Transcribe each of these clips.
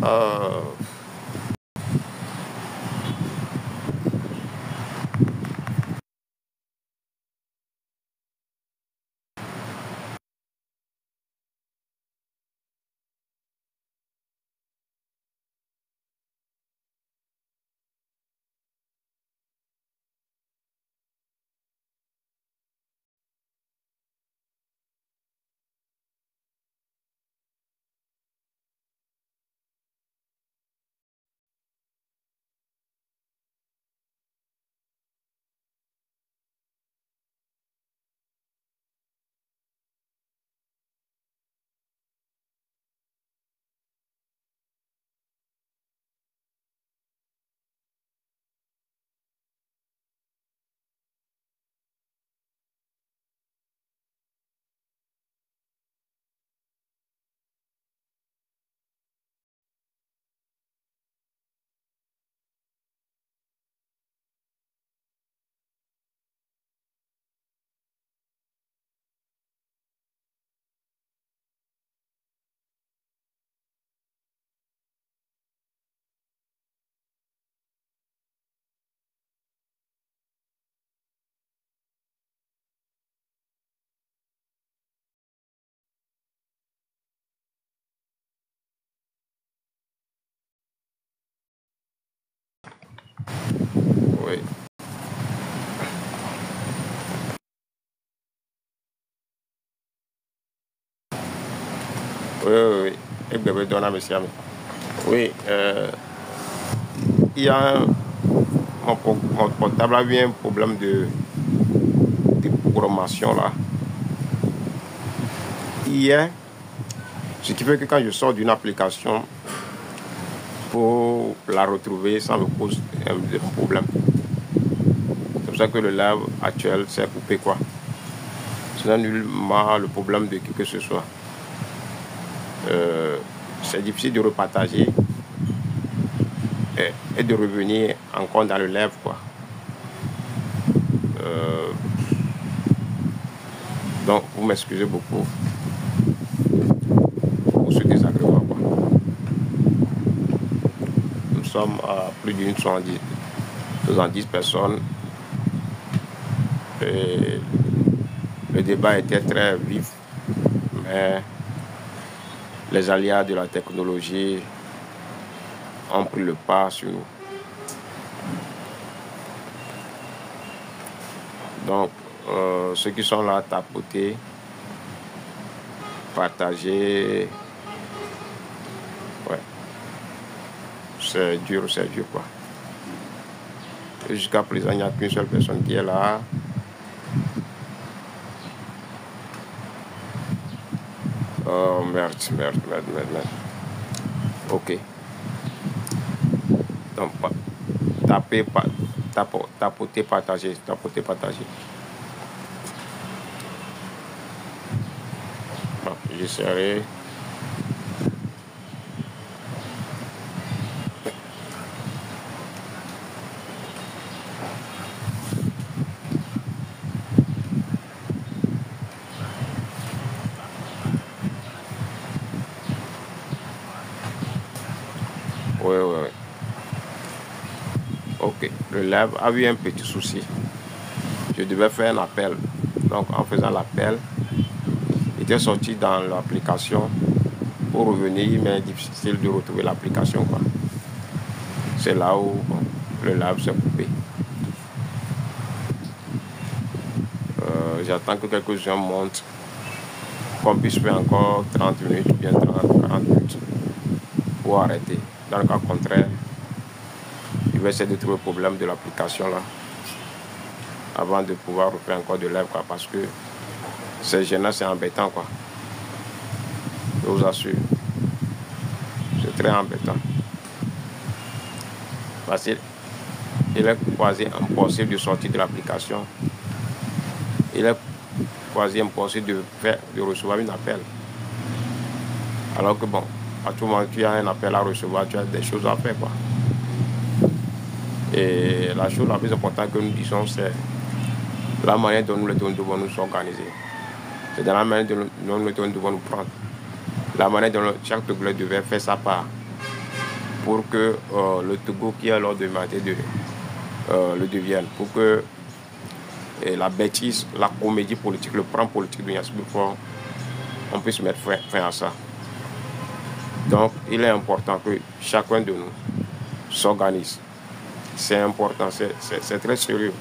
Euh, oui. Oui, oui, oui. Et bébé donne à monsieur. Oui, il y a mon portable a eu un problème de programmation là. Hier, ce qui fait que quand je sors d'une application pour la retrouver, ça me pose un problème. C'est pour ça que le live actuel s'est coupé quoi. Ce n'est nullement le problème de qui que ce soit. C'est difficile de repartager et de revenir encore dans le live quoi. Donc vous m'excusez beaucoup pour ce désagrément quoi. Nous sommes à plus d'une 70 personnes et le débat était très vif, mais les aléas de la technologie ont pris le pas sur nous. Donc, ceux qui sont là à tapoter, partager, ouais, c'est dur quoi. Et jusqu'à présent, il n'y a qu'une seule personne qui est là. Oh merde. Ok. Donc, tapoter, partager. Bon, j'essaierai. Oui. Ok, le live a eu un petit souci. Je devais faire un appel. Donc, en faisant l'appel, il était sorti dans l'application. Pour revenir, mais difficile de retrouver l'application quoi. C'est là où bon, le live s'est coupé. J'attends que quelques gens montent, qu'on puisse faire encore 30 minutes ou bien 40 minutes pour arrêter. Dans le cas contraire, je vais essayer de trouver le problème de l'application là avant de pouvoir refaire encore de live quoi, parce que c'est gênant, c'est embêtant quoi. Je vous assure, c'est très embêtant. Parce qu'il est quasi impossible de sortir de l'application. Il est quasi impossible de recevoir un appel. Alors que bon, à tout moment tu as un appel à recevoir, tu as des choses à faire quoi. Et la chose la plus importante que nous disons, c'est la manière dont nous devons nous organiser. C'est dans la manière dont nous devons nous prendre. La manière dont chaque Togolais devait faire sa part pour que le Togo, qui est lors de l'humanité, le devienne, pour que la bêtise, la comédie politique, le plan politique de Yassou Before, on puisse mettre fin à ça. Donc, il est important que chacun de nous s'organise. C'est important, c'est très sérieux.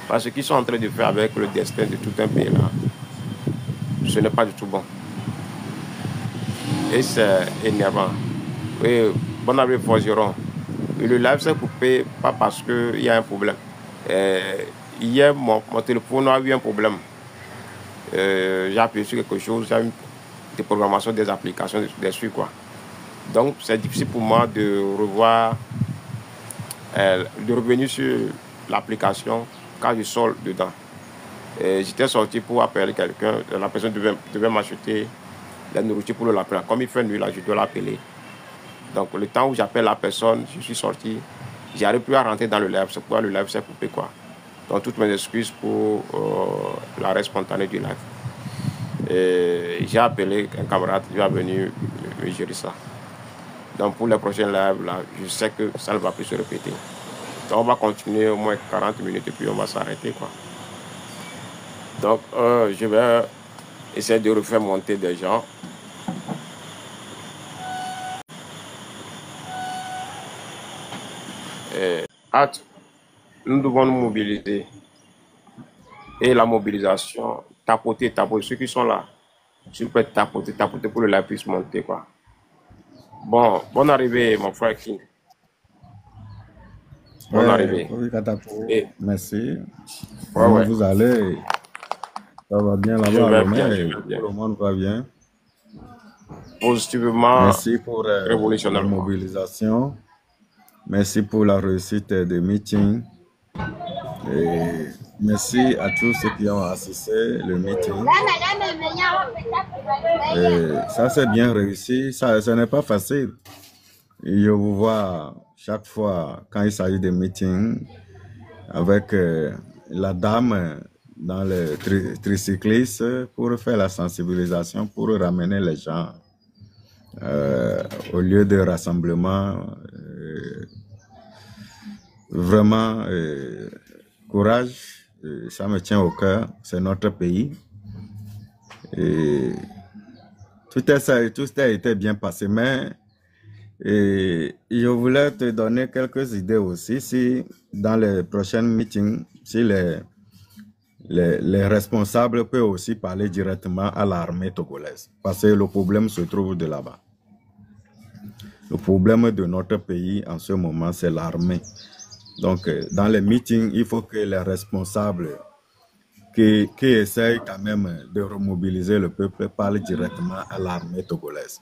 Parce que ce qu'ils sont en train de faire avec le destin de tout un pays là, ce n'est pas du tout bon. Et c'est énervant. Et bon avis forgeron. Le live s'est coupé, pas parce qu'il y a un problème. Hier, mon téléphone a eu un problème. J'ai appuyé sur quelque chose, j'ai eu des programmations des applications dessus, quoi. Donc, c'est difficile pour moi de revoir, de revenir sur l'application quand je sors dedans. J'étais sorti pour appeler quelqu'un, la personne devait m'acheter la nourriture pour le lapin. Comme il fait nuit, là, je dois l'appeler. Donc, le temps où j'appelle la personne, je suis sorti, j'arrive plus à rentrer dans le live, c'est pourquoi le live s'est coupé, quoi. Donc, toutes mes excuses pour l'arrêt spontané du live. J'ai appelé un camarade qui va venir me gérer ça. Donc, pour les prochains lives, là, je sais que ça ne va plus se répéter. Donc, on va continuer au moins 40 minutes et puis on va s'arrêter, quoi. Donc, je vais essayer de refaire monter des gens. Nous devons nous mobiliser. Et la mobilisation, tapoter, ceux qui sont là, s'ils peuvent tapoter pour le live puisse monter, quoi. Bon, bonne arrivée, mon frère King. Bonne arrivée. Et... Merci. Comment vous allez? Ça va bien là-bas? Tout le monde va bien? Positivement. Merci pour la mobilisation. Merci pour la réussite des meetings. Et merci à tous ceux qui ont assisté le meeting. Et ça s'est bien réussi. Ce n'est pas facile. Je vous vois chaque fois quand il s'agit de meetings avec la dame dans le tricycliste pour faire la sensibilisation, pour ramener les gens au lieu de rassemblement. Vraiment, courage, ça me tient au cœur, c'est notre pays. Et tout a été bien passé, mais je voulais te donner quelques idées aussi, si dans les prochains meetings, si les responsables peuvent aussi parler directement à l'armée togolaise, parce que le problème se trouve de là-bas. Le problème de notre pays en ce moment, c'est l'armée. Donc, dans les meetings, il faut que les responsables qui essayent quand même de remobiliser le peuple parlent directement à l'armée togolaise.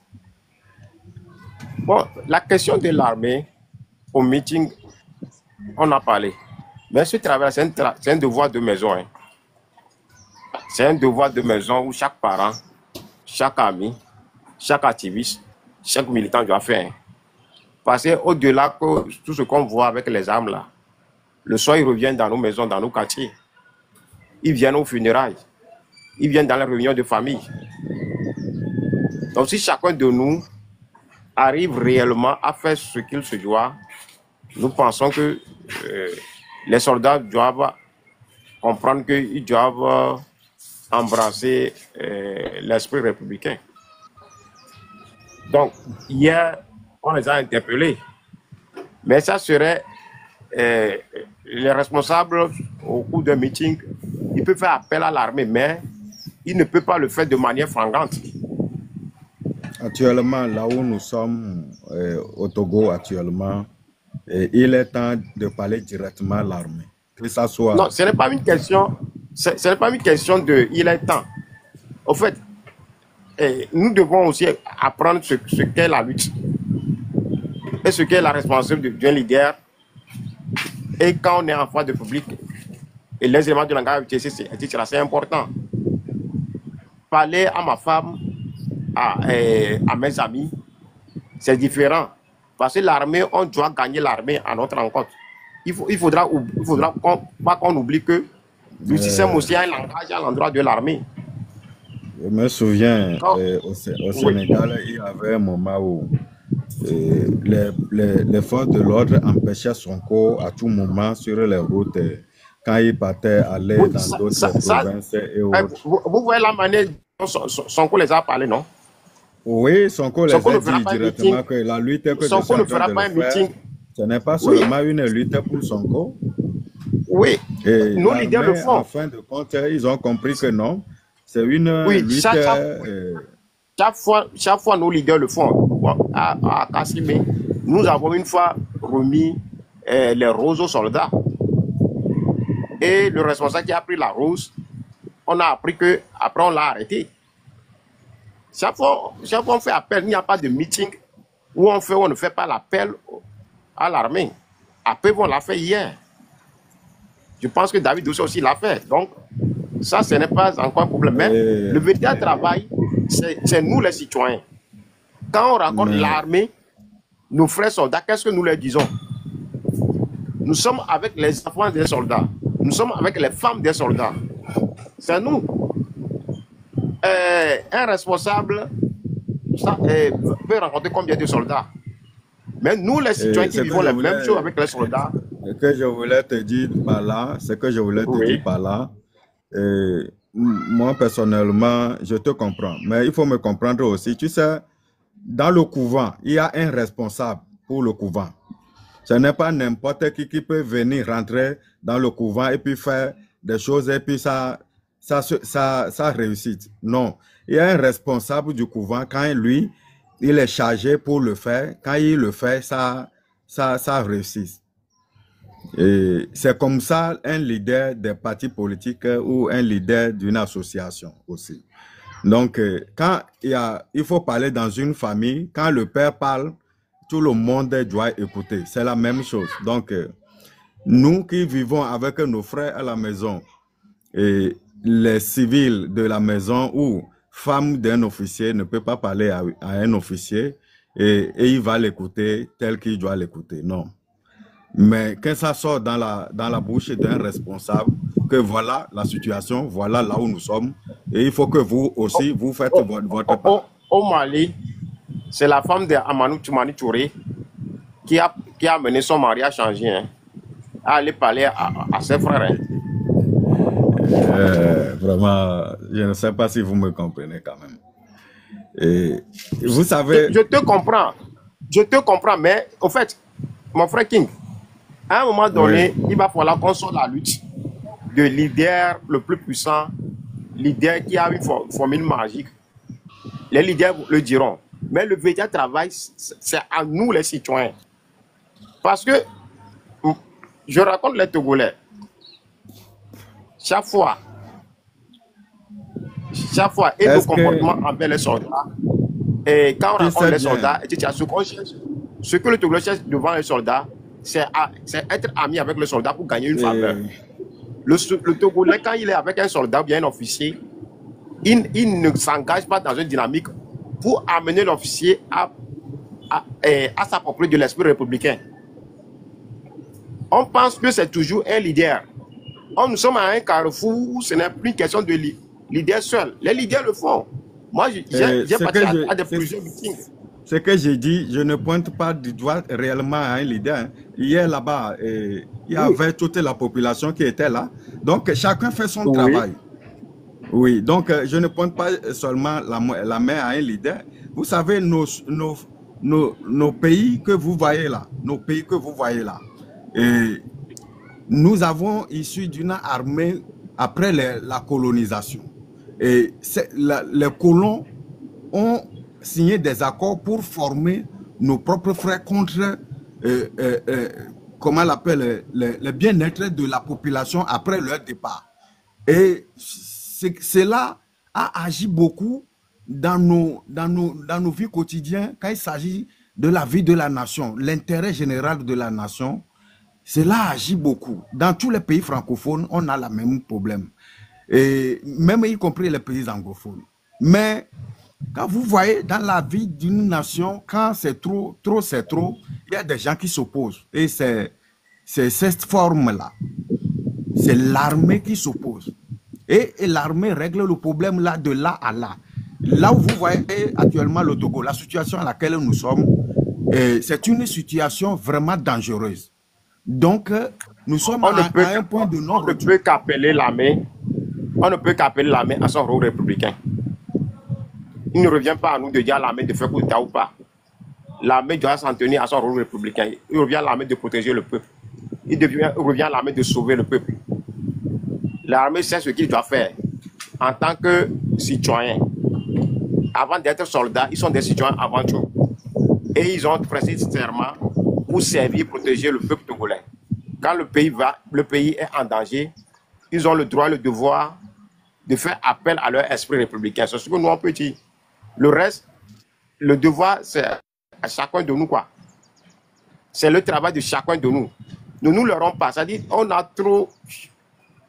Bon, la question de l'armée, au meeting, on a parlé. Mais ce travail, c'est un devoir de maison. Hein. C'est un devoir de maison où chaque parent, chaque ami, chaque activiste, chaque militant doit faire. Hein. Parce qu'au-delà de tout ce qu'on voit avec les armes là, le soir ils reviennent dans nos maisons, dans nos quartiers. Ils viennent aux funérailles. Ils viennent dans les réunions de famille. Donc si chacun de nous arrive réellement à faire ce qu'il se doit, nous pensons que les soldats doivent comprendre qu'ils doivent embrasser l'esprit républicain. Donc, hier, on les a interpellés. Mais ça serait les responsables au cours d'un meeting, ils peuvent faire appel à l'armée, mais ils ne peuvent pas le faire de manière flagrante. Actuellement, là où nous sommes au Togo actuellement, il est temps de parler directement à l'armée. Que ça soit... Non, ce n'est pas une question. Ce n'est pas une question de il est temps. Au fait, nous devons aussi apprendre ce qu'est la lutte et ce qu'est la responsabilité d'un leader. Et quand on est en face de public, et les éléments de langage utilisés, c'est important. Parler à ma femme, à mes amis, c'est différent. Parce que l'armée, on doit gagner l'armée à notre rencontre. Il faudra pas qu'on oublie que le système aussi a un langage à l'endroit de l'armée. Je me souviens, au Sénégal, il y avait un moment où les forces de l'ordre empêchaient Sonko à tout moment sur les routes quand il partait aller Oui, dans d'autres provinces et autres. vous voyez la manière dont Sonko les a parlé, non? Oui, Sonko les Sonko a ne fera dit pas un directement meeting. que la lutte que je suis Sonko en ne train fera de pas le un faire, meeting. ce n'est pas Oui, seulement une lutte pour Sonko. oui. Et Nos leaders le l'armée, en font. fin de compte, ils ont compris que non, c'est une Oui, lutte. chaque fois, nos leaders le font. Bon, à Kassimé, nous avons une fois remis les roses aux soldats. Et le responsable qui a pris la rose, on a appris que après on l'a arrêté. Chaque fois on fait appel, il n'y a pas de meeting où on ne fait pas l'appel à l'armée. Après, on l'a fait hier. Je pense que David Doucet aussi l'a fait. Donc, ça, ce n'est pas encore un problème. Mais le véritable travail, c'est nous les citoyens. Quand on rencontre l'armée, nos frères soldats, qu'est-ce que nous leur disons? Nous sommes avec les enfants des soldats. Nous sommes avec les femmes des soldats. C'est nous. Un responsable peut rencontrer combien de soldats? Mais nous, les citoyens qui vivons les mêmes choses avec les soldats. Ce que je voulais te dire par là, moi personnellement, je te comprends. Mais il faut me comprendre aussi. Tu sais, dans le couvent, il y a un responsable pour le couvent. Ce n'est pas n'importe qui peut venir rentrer dans le couvent et puis faire des choses et puis ça réussit. Non. Il y a un responsable du couvent. Quand lui, il est chargé pour le faire, quand il le fait, ça réussit. Et c'est comme ça un leader des partis politiques ou un leader d'une association aussi. Donc, quand il faut parler dans une famille, quand le père parle, tout le monde doit écouter. C'est la même chose. Donc, nous qui vivons avec nos frères à la maison, et les civils de la maison ou femme d'un officier ne peut pas parler à un officier et il va l'écouter tel qu'il doit l'écouter. Non. Mais quand ça sort dans la bouche d'un responsable, que voilà la situation, voilà là où nous sommes, et il faut que vous aussi, vous faites votre part. Au Mali, c'est la femme de Amanou Toumani Touré qui a mené son mari à changer, hein, à aller parler à ses frères. Hein. Vraiment, je ne sais pas si vous me comprenez quand même. Et vous savez... Je te comprends, mais au fait, mon frère King, à un moment donné, il va falloir qu'on soit la lutte de leader le plus puissant, leader qui a une formule magique. Les leaders le diront. Mais le véritable travail, c'est à nous les citoyens. Parce que, je raconte les Togolais, chaque fois, et le comportement envers les soldats, et quand on rencontre les soldats, ce que le Togolais cherche devant les soldats, c'est être ami avec le soldat pour gagner une faveur. Le Togolais, quand il est avec un soldat ou bien un officier, il ne s'engage pas dans une dynamique pour amener l'officier à s'approprier de l'esprit républicain. On pense que c'est toujours un leader. Nous sommes à un carrefour où ce n'est plus une question de leader seul. Les leaders le font. Moi, j'ai participé à plusieurs meetings. Ce que j'ai dit, je ne pointe pas du doigt réellement à un leader. Hein. Hier là-bas, il y avait toute la population qui était là. Donc, chacun fait son travail. Oui, donc je ne pointe pas seulement la main à un leader. Vous savez, nos pays que vous voyez là, et nous avons issu d'une armée après la colonisation. Et les colons ont signé des accords pour former nos propres frères contre, comment on l'appelle, le bien-être de la population après leur départ. Et cela a agi beaucoup dans nos vies quotidiennes quand il s'agit de la vie de la nation, l'intérêt général de la nation. Cela agit beaucoup. Dans tous les pays francophones, on a le même problème. Et même y compris les pays anglophones. Mais quand vous voyez dans la vie d'une nation, quand c'est trop, c'est trop, il y a des gens qui s'opposent. Et c'est cette forme-là. C'est l'armée qui s'oppose. Et l'armée règle le problème là, de là à là. Là où vous voyez actuellement le Togo, la situation à laquelle nous sommes, C'est une situation vraiment dangereuse. Donc, nous sommes à un point de non-retour. On ne peut qu'appeler l'armée. On ne peut qu'appeler l'armée à son rôle républicain. Il ne revient pas à nous de dire à l'armée de faire coup d'État ou pas. L'armée doit s'en tenir à son rôle républicain. Il revient à l'armée de protéger le peuple. Il revient à l'armée de sauver le peuple. L'armée sait ce qu'il doit faire en tant que citoyen. Avant d'être soldats, ils sont des citoyens avant tout. Et ils ont prêté serment pour servir, protéger le peuple togolais. Quand le pays est en danger, ils ont le droit et le devoir de faire appel à leur esprit républicain. C'est ce que nous on peut dire. Le reste, le devoir, c'est à chacun de nous, quoi. C'est le travail de chacun de nous. Nous ne l'aurons pas. C'est-à-dire, on a trop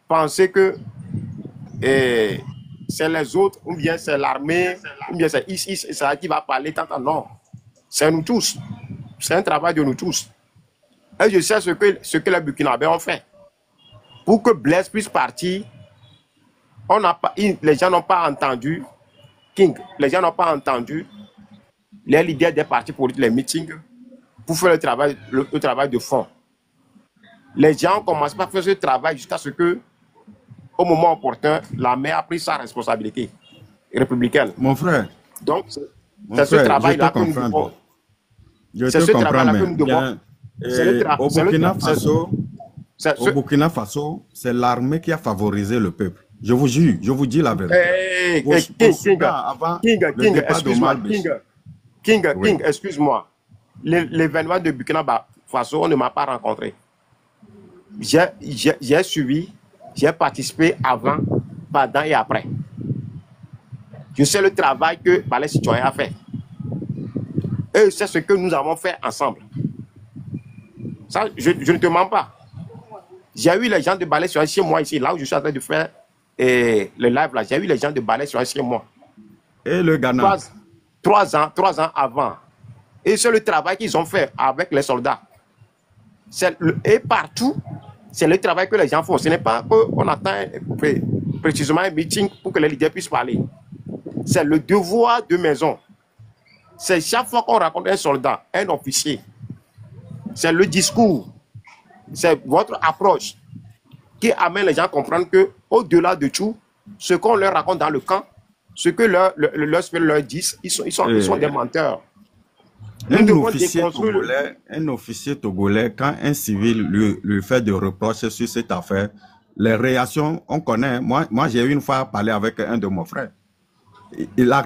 pensé que c'est les autres, ou bien c'est l'armée, ou bien c'est ici, c'est ça qui va parler tant. Non. C'est nous tous. C'est un travail de nous tous. Et je sais ce que les Burkinabés ont fait. Pour que Blaise puisse partir, les gens n'ont pas entendu King, les gens n'ont pas entendu les leaders des partis politiques, les meetings, pour faire le travail de fond. Les gens ont commencé par faire ce travail jusqu'à ce que, au moment opportun, l'armée a pris sa responsabilité républicaine. Mon frère. Donc, c'est ce travail-là que nous devons. C'est ce travail-là que nous devons. Au Burkina Faso, c'est l'armée qui a favorisé le peuple. Je vous jure, je vous dis la vérité. King, excuse-moi. L'événement de Burkina Faso, on ne m'a pas rencontré. J'ai suivi, j'ai participé avant, pendant et après. Je sais le travail que les citoyens ont fait. Et c'est ce que nous avons fait ensemble. Ça, je ne te mens pas. J'ai eu les gens de Balai sur chez moi ici, là où je suis en train de faire le live là. J'ai eu les gens de Balai sur chez moi. Et le Ghana. 3 ans avant. Et c'est le travail qu'ils ont fait avec les soldats. Et partout, c'est le travail que les gens font. Ce n'est pas qu'on attend précisément un meeting pour que les leaders puissent parler. C'est le devoir de maison. C'est chaque fois qu'on rencontre un soldat, un officier. C'est le discours. C'est votre approche qui amène les gens à comprendre qu'au-delà de tout, ce qu'on leur raconte dans le camp, ce que leurs leur disent, ils sont des menteurs. Un officier togolais, quand un civil lui fait des reproches sur cette affaire, les réactions, on connaît. Moi j'ai une fois parlé avec un de mes frères. Et la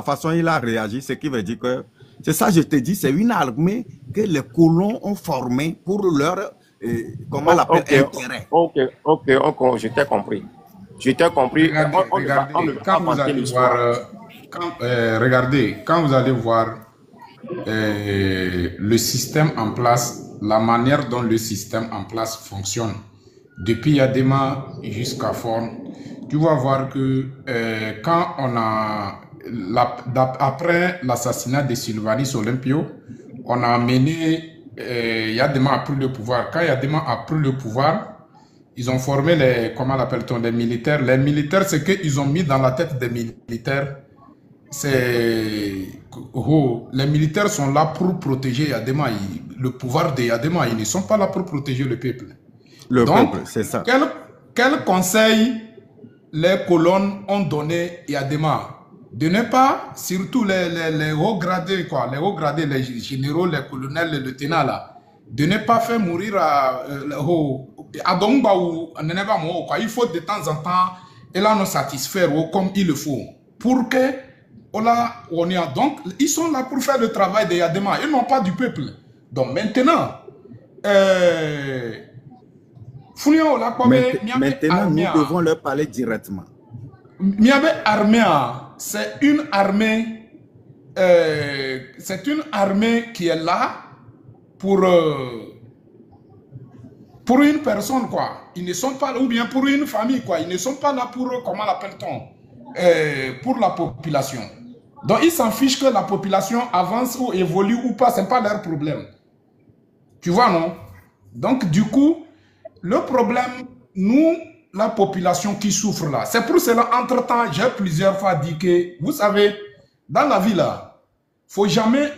façon il a réagi, c'est qui veut dire que, c'est ça je te dis, c'est une armée que les colons ont formée pour leur, comment on l'appelle, intérêt. Ok, je t'ai compris. Je t'ai compris. Regardez, quand vous allez voir le système en place, la manière dont le système en place fonctionne, depuis Yadema jusqu'à Forne, tu vas voir que quand on a, après l'assassinat de Sylvanus Olympio, on a amené, Yadema a pris le pouvoir. Quand Yadema a pris le pouvoir, ils ont formé les, comment l'appelle-t-on, les militaires. Les militaires, c'est qu'ils ont mis dans la tête des militaires, les militaires sont là pour protéger Yadema, le pouvoir de Yadema. Ils ne sont pas là pour protéger le peuple. Donc, c'est ça. Quel conseil les colonnes ont donné Yadema? De ne pas, surtout les hauts gradés, quoi, les hauts gradés, les généraux, les colonels, les lieutenants, là, de ne pas faire mourir à Dongba ou à Neneba Mo, quoi. Il faut de temps en temps, et là, nous satisfaire comme il le faut. Pour que, on y a donc, ils sont là pour faire le travail de Yadema, ils n'ont pas du peuple. Donc maintenant, maintenant, nous devons leur parler directement. Miabe Arméa, c'est une armée qui est là pour une personne, quoi. Ils ne sont pas là, ou bien pour une famille, quoi. Ils ne sont pas là pour, comment l'appelle-t-on, pour la population. Donc ils s'en fichent que la population avance ou évolue ou pas, c'est pas leur problème. Tu vois, non? Donc du coup, le problème, nous, la population qui souffre là, c'est pour cela, entre-temps, j'ai plusieurs fois dit que, vous savez, dans la vie là, faut jamais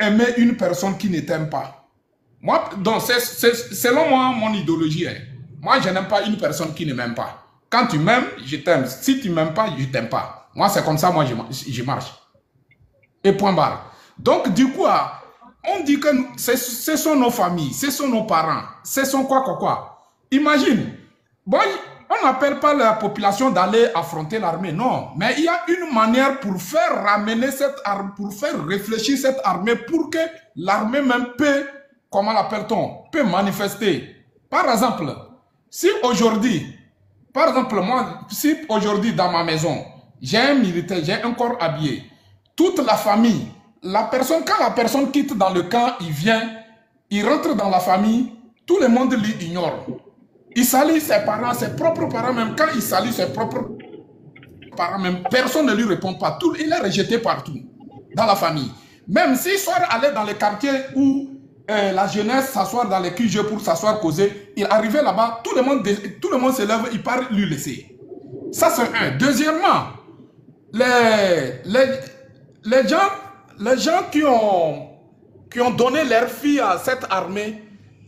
aimer une personne qui ne t'aime pas. Moi, donc, selon moi, mon idéologie est, moi, je n'aime pas une personne qui ne m'aime pas. Quand tu m'aimes, je t'aime. Si tu ne m'aimes pas, je ne t'aime pas. Moi, c'est comme ça, moi, je marche. Et point barre. Donc, du coup, on dit que ce sont nos familles, ce sont nos parents, ce sont quoi. Imagine, bon, on n'appelle pas la population d'aller affronter l'armée, non. Mais il y a une manière pour faire ramener cette armée, pour faire réfléchir cette armée, pour que l'armée même peut, comment l'appelle-t-on, peut manifester. Par exemple, si aujourd'hui, moi, si aujourd'hui dans ma maison, j'ai un militaire, j'ai un corps habillé, toute la famille, quand la personne quitte dans le camp, il vient, il rentre dans la famille, tout le monde l'ignore. Il salue ses parents, ses propres parents, même quand il salue ses propres parents, même personne ne lui répond pas. Il est rejeté partout, dans la famille. Même s'il soit allé dans les quartiers où la jeunesse s'assoit dans les QG pour s'asseoir, causer, il arrivait là-bas, tout le monde se lève, il part lui laisser. Ça, c'est un. Deuxièmement, les gens qui ont donné leur fille à cette armée,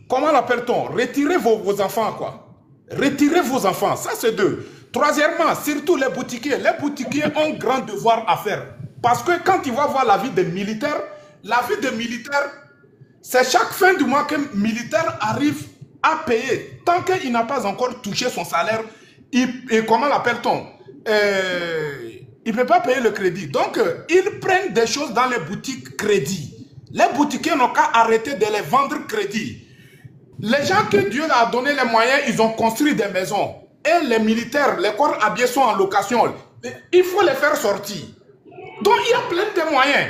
comment l'appelle-t-on? Retirez vos enfants, quoi. Retirez vos enfants, ça c'est deux. Troisièmement, surtout les boutiquiers. Les boutiquiers ont grand devoir à faire. Parce que quand ils vont voir la vie des militaires, c'est chaque fin du mois qu'un militaire arrive à payer. Tant qu'il n'a pas encore touché son salaire, et comment l'appelle-t-on? Il ne peut pas payer le crédit. Donc, ils prennent des choses dans les boutiques crédit. Les boutiquiers n'ont qu'à arrêter de les vendre crédit. Les gens que Dieu a donné les moyens, ils ont construit des maisons. Et les militaires, les corps habillés sont en location. Il faut les faire sortir. Donc, il y a plein de moyens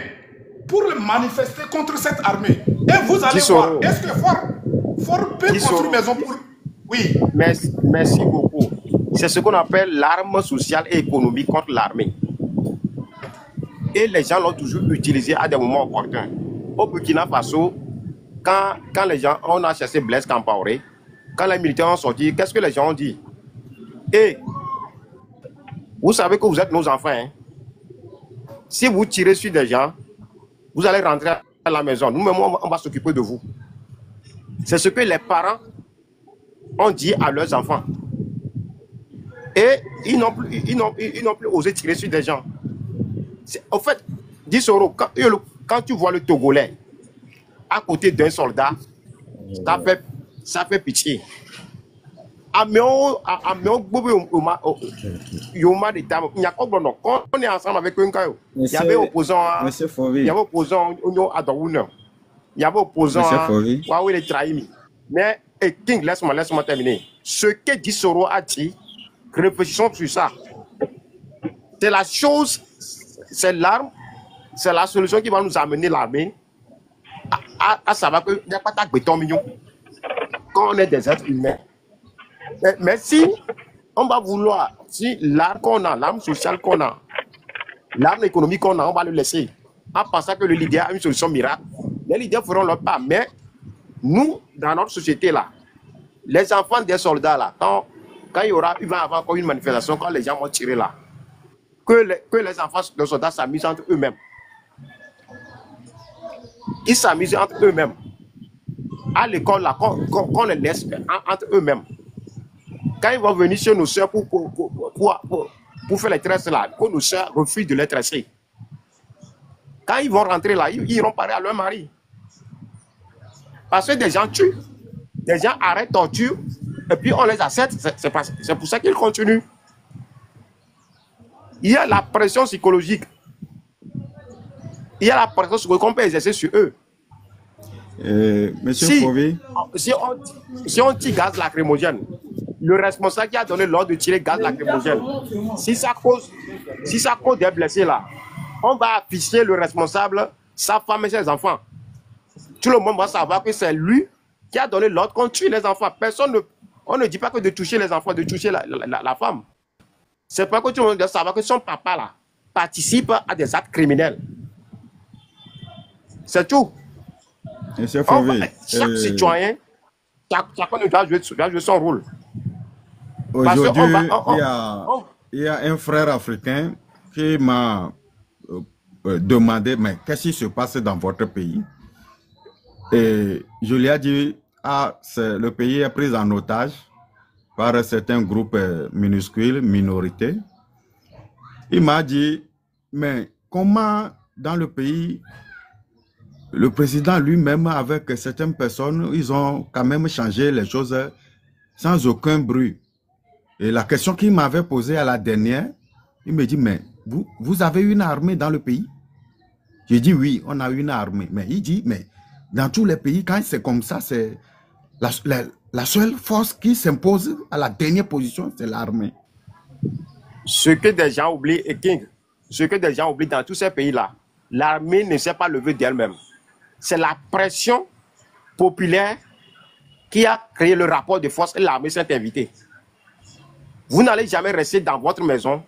pour manifester contre cette armée. Et vous allez voir, est-ce que Fort peut construire une maison pour... Oui. Merci beaucoup. C'est ce qu'on appelle l'arme sociale et économique contre l'armée. Et les gens l'ont toujours utilisé à des moments opportuns. Au Burkina Faso, quand les gens, on a chassé Blaise Compaoré, quand les militaires ont sorti, qu'est-ce que les gens ont dit? Et vous savez que vous êtes nos enfants. Hein? Si vous tirez sur des gens, vous allez rentrer à la maison. Nous-mêmes, on va s'occuper de vous. C'est ce que les parents ont dit à leurs enfants. Et ils n'ont plus osé tirer sur des gens. En fait, Dissoro, quand tu vois le Togolais à côté d'un soldat, ça fait pitié. On est ensemble avec un gars. Il y avait opposant à Daouna. Il y avait opposant à Huawei Trahimi. Mais King, laisse-moi terminer. Ce que Dissoro a dit, réfléchissons sur ça. C'est la chose, c'est l'arme, c'est la solution qui va nous amener l'armée à savoir qu'il n'y a pas de béton mignon quand on est des êtres humains. Mais si on va vouloir, si l'arme qu'on a, l'arme sociale qu'on a, l'arme économique qu'on a, on va le laisser en pensant que le leader a une solution miracle. Les leaders feront leur part, mais nous, dans notre société là, les enfants des soldats là, quand il va y avoir encore une manifestation, quand les gens vont tirer là, que les enfants des soldats s'amusent entre eux-mêmes. Ils s'amusent entre eux-mêmes. À l'école là, qu'on les laisse entre eux-mêmes. Quand ils vont venir chez nos soeurs pour faire les tresses là, que nos soeurs refusent de les tresser. Quand ils vont rentrer là, ils iront parler à leur mari. Parce que des gens tuent, des gens arrêtent torture, et puis on les accepte. C'est pour ça qu'ils continuent. Il y a la pression psychologique. Il y a la pression psychologique qu'on peut exercer sur eux. Monsieur Fauvé. Si on tire gaz lacrymogène, le responsable qui a donné l'ordre de tirer gaz lacrymogène, si ça cause des blessés là, on va afficher le responsable, sa femme et ses enfants. Tout le monde va savoir que c'est lui qui a donné l'ordre qu'on tue les enfants. On ne dit pas que de toucher les enfants, de toucher la femme. C'est pas que tout le monde doit savoir que son papa là participe à des actes criminels. C'est tout. Monsieur Fauvé, chaque citoyen, chacun doit jouer son rôle. Aujourd'hui, il y a un frère africain qui m'a demandé, mais qu'est-ce qui se passe dans votre pays? Et je lui ai dit, ah, le pays est pris en otage par certains groupes minuscules, minorités. Il m'a dit, mais comment dans le pays, le président lui-même, avec certaines personnes, ils ont quand même changé les choses sans aucun bruit. Et la question qu'il m'avait posée à la dernière, il me dit, mais vous avez une armée dans le pays? J'ai dit, oui, on a une armée. Mais il dit, mais dans tous les pays, quand c'est comme ça, c'est la seule force qui s'impose à la dernière position, c'est l'armée. Ce que des gens oublient, et King, ce que des gens oublient dans tous ces pays-là, l'armée ne s'est pas levée d'elle-même. C'est la pression populaire qui a créé le rapport de force et l'armée s'est invitée. Vous n'allez jamais rester dans votre maison,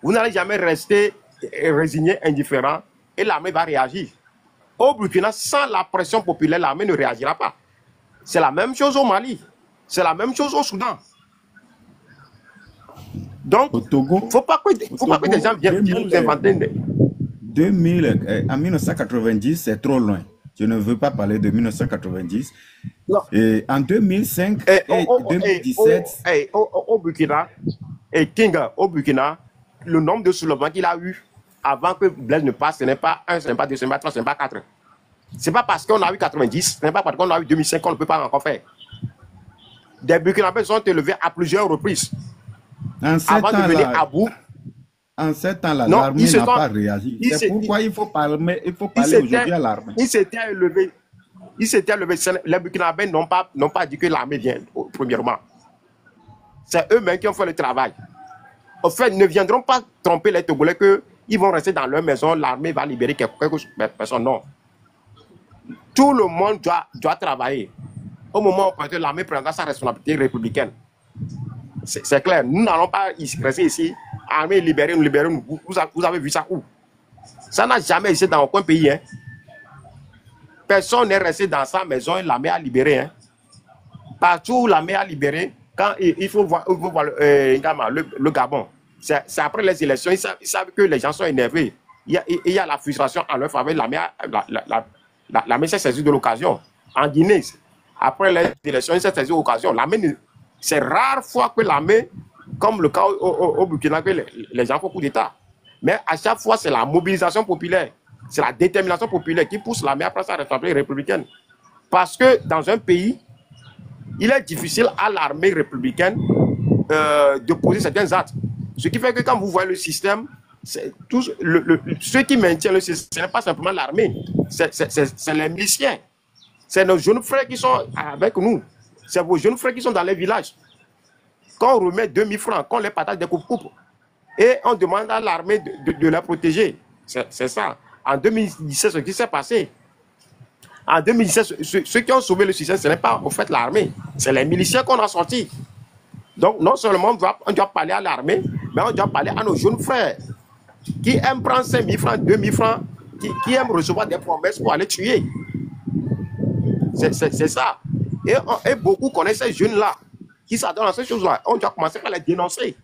vous n'allez jamais rester résigné, indifférent, et l'armée va réagir. Au Burkina, sans la pression populaire, l'armée ne réagira pas. C'est la même chose au Mali, c'est la même chose au Soudan. Donc, il ne faut pas que des gens viennent nous inventer. En 1990, c'est trop loin. Je ne veux pas parler de 1990. Non. Et en 2005 et 2017... Au Burkina, au Burkina, le nombre de soulèvements qu'il a eu avant que Blaise ne passe, ce n'est pas 1, ce n'est pas 2, ce n'est pas 3, ce n'est pas 4. Ce n'est pas parce qu'on a eu 90, ce n'est pas parce qu'on a eu 2005 qu'on ne peut pas encore faire. Des Burkinabés sont élevés à plusieurs reprises. Avant de venir à bout. En 7 ans, l'armée n'a pas réagi. C'est pourquoi il faut parler aujourd'hui à l'armée. Il s'était élevé. Les Burkinabés n'ont pas dit que l'armée vient, premièrement. C'est eux-mêmes qui ont fait le travail. En fait, ils ne viendront pas tromper les Togolais qu'ils vont rester dans leur maison, l'armée va libérer quelque personne. Non. Tout le monde doit travailler. Au moment où l'armée prendra sa responsabilité républicaine. C'est clair. Nous n'allons pas rester ici. Armée libérée, nous libérons. Vous avez vu ça où? Ça n'a jamais existé dans aucun pays. Hein. Personne n'est resté dans sa maison et l'armée a libéré. Hein. Partout où l'armée a libéré, quand il faut voir le Gabon, c'est après les élections, ils savent que les gens sont énervés. Il y a la frustration en leur faveur. L'armée s'est saisie de l'occasion. En Guinée, après les élections, ils s'est saisie de l'occasion. C'est rare fois que l'armée, comme le cas au Burkina, que les gens font coup d'État. Mais à chaque fois, c'est la mobilisation populaire, c'est la détermination populaire qui pousse l'armée à prendre sa responsabilité républicaine. Parce que dans un pays, il est difficile à l'armée républicaine de poser certains actes. Ce qui fait que quand vous voyez le système, ceux qui maintiennent le système, ce n'est pas simplement l'armée, c'est les miliciens. C'est nos jeunes frères qui sont avec nous. C'est vos jeunes frères qui sont dans les villages. Quand on remet 2000 francs, qu'on les partage des coupes-coupes, et on demande à l'armée de les protéger. C'est ça. En 2017, ce qui s'est passé. En 2017, ceux qui ont sauvé le système, ce n'est pas en fait l'armée, c'est les miliciens qu'on a sortis. Donc, non seulement on doit parler à l'armée, mais on doit parler à nos jeunes frères qui aiment prendre 5000 francs, 2000 francs, qui aiment recevoir des promesses pour aller tuer. C'est ça. Et beaucoup connaissent ces jeunes-là qui s'adonnent à ces choses-là. On doit commencer par les dénoncer.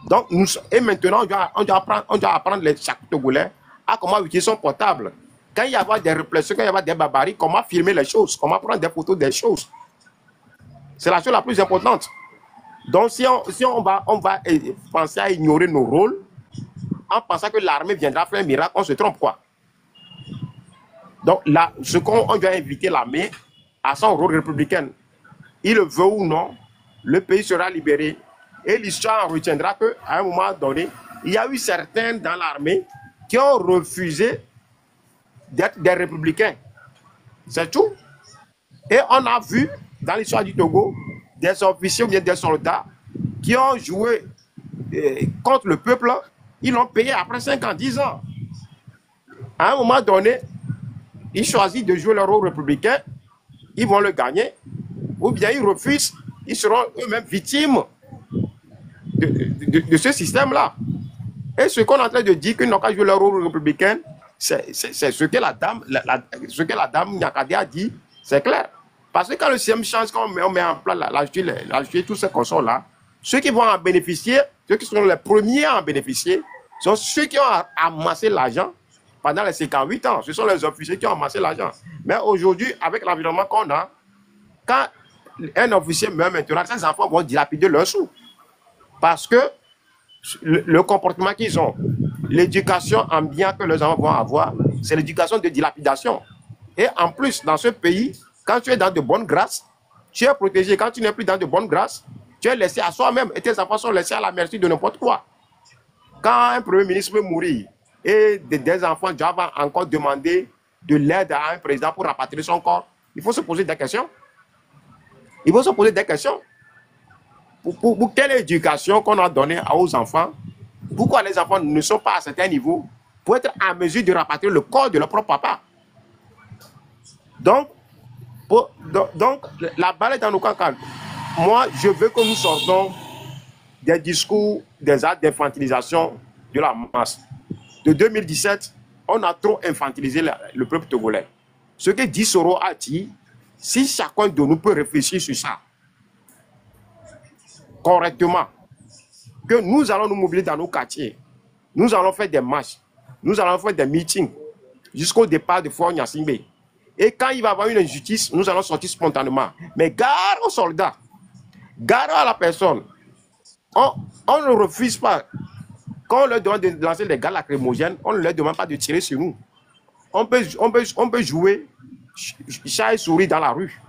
Donc, maintenant, on doit apprendre chaque Togolais à comment utiliser son portable. Quand il y a des réflexions, quand il y a des barbaries, comment filmer les choses, comment prendre des photos des choses. C'est la chose la plus importante. Donc, si on va penser à ignorer nos rôles, en pensant que l'armée viendra faire un miracle, on se trompe, quoi. Donc, là, on doit inviter l'armée à son rôle républicain. Il le veut ou non, le pays sera libéré. Et l'histoire retiendra qu'à un moment donné, il y a eu certains dans l'armée qui ont refusé d'être des républicains. C'est tout. Et on a vu dans l'histoire du Togo des officiers ou bien des soldats qui ont joué contre le peuple. Ils l'ont payé après 5 ans, 10 ans. À un moment donné, ils choisissent de jouer leur rôle républicain, ils vont le gagner, ou bien ils refusent, ils seront eux-mêmes victimes de ce système-là. Et ce qu'on est en train de dire qu'ils n'ont qu'à jouer leur rôle républicain, c'est ce que la dame Nyakadé a dit, c'est clair. Parce que quand le système change, quand on met en place la tous ces consoles-là, ceux qui vont en bénéficier, ceux qui seront les premiers à en bénéficier, sont ceux qui ont amassé l'argent pendant les 58 ans. Ce sont les officiers qui ont amassé l'argent. Mais aujourd'hui, avec l'environnement qu'on a, quand un officier meurt maintenant, ces enfants vont dilapider leurs sous. Parce que le comportement qu'ils ont, l'éducation ambiante que les enfants vont avoir, c'est l'éducation de dilapidation. Et en plus, dans ce pays, quand tu es dans de bonnes grâces, tu es protégé. Quand tu n'es plus dans de bonnes grâces, tu es laissé à soi-même et tes enfants sont laissés à la merci de n'importe quoi. Quand un premier ministre peut mourir et des enfants doivent encore demander de l'aide à un président pour rapatrier son corps, il faut se poser des questions. Il faut se poser des questions. Pour quelle éducation qu'on a donnée aux enfants? Pourquoi les enfants ne sont pas à certain niveau pour être en mesure de rapatrier le corps de leur propre papa? Donc la balle est dans nos cancans. Moi, je veux que nous sortons des discours, des actes d'infantilisation de la masse. De 2017, on a trop infantilisé le peuple togolais. Ce que dit Soro a dit, si chacun de nous peut réfléchir sur ça correctement, que nous allons nous mobiliser dans nos quartiers, nous allons faire des marches, nous allons faire des meetings jusqu'au départ de Fort Nyasingbe. Et quand il va y avoir une injustice, nous allons sortir spontanément. Mais gare aux soldats, gare à la personne. On ne refuse pas. Quand on leur demande de lancer des gaz lacrymogènes, on ne leur demande pas de tirer sur nous. On peut jouer chat et souris dans la rue.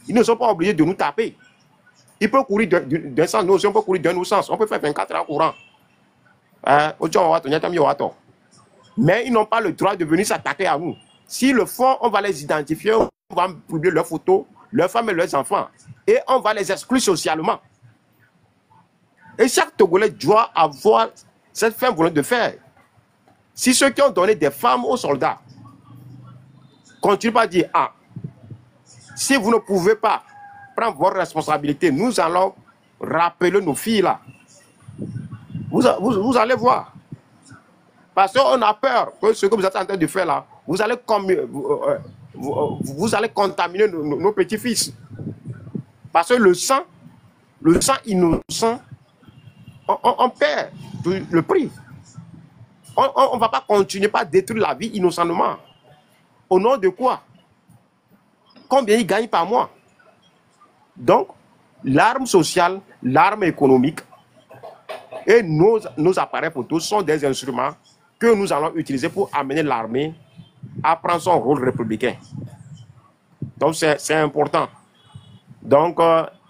Ils ne sont pas obligés de nous taper. Ils peuvent courir d'un sens, nous aussi on peut courir d'un autre sens. On peut faire 24 heures en courant. Mais ils n'ont pas le droit de venir s'attaquer à nous. S'ils le font, on va les identifier, on va publier leurs photos, leurs femmes et leurs enfants. Et on va les exclure socialement. Et chaque Togolais doit avoir cette ferme volonté de faire. Si ceux qui ont donné des femmes aux soldats continuent pas à dire, ah, si vous ne pouvez pas prendre vos responsabilités, nous allons rappeler nos filles là. Vous allez voir. Parce qu'on a peur que ce que vous êtes en train de faire là, vous allez contaminer nos petits-fils. Parce que le sang innocent, on perd le prix. On ne va pas continuer à détruire la vie innocentement. Au nom de quoi? Combien ils gagnent par mois? Donc, l'arme sociale, l'arme économique et nos appareils photos sont des instruments que nous allons utiliser pour amener l'armée à prendre son rôle républicain. Donc, c'est important. Donc,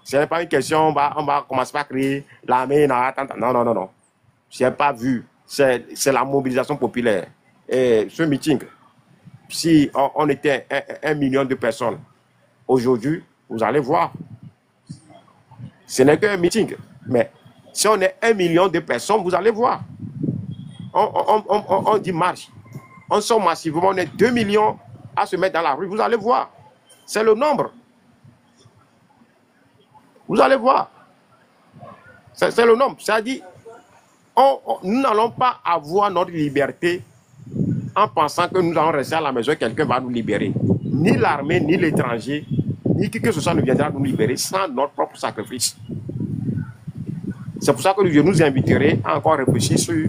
ce n'est pas une question, on va commencer par créer l'armée. Non. Je n'ai pas vu. C'est la mobilisation populaire. Et ce meeting, si on était 1 million de personnes, aujourd'hui, vous allez voir. Ce n'est qu'un meeting. Mais si on est 1 million de personnes, vous allez voir. On dit marche. On sort massivement, on est 2 millions à se mettre dans la rue. Vous allez voir. C'est le nombre. Vous allez voir. C'est le nombre. C'est-à-dire, nous n'allons pas avoir notre liberté en pensant que nous allons rester à la maison et quelqu'un va nous libérer. Ni l'armée, ni l'étranger, ni qui que ce soit ne viendra nous libérer sans notre propre sacrifice. C'est pour ça que je nous inviterai à encore réfléchir sur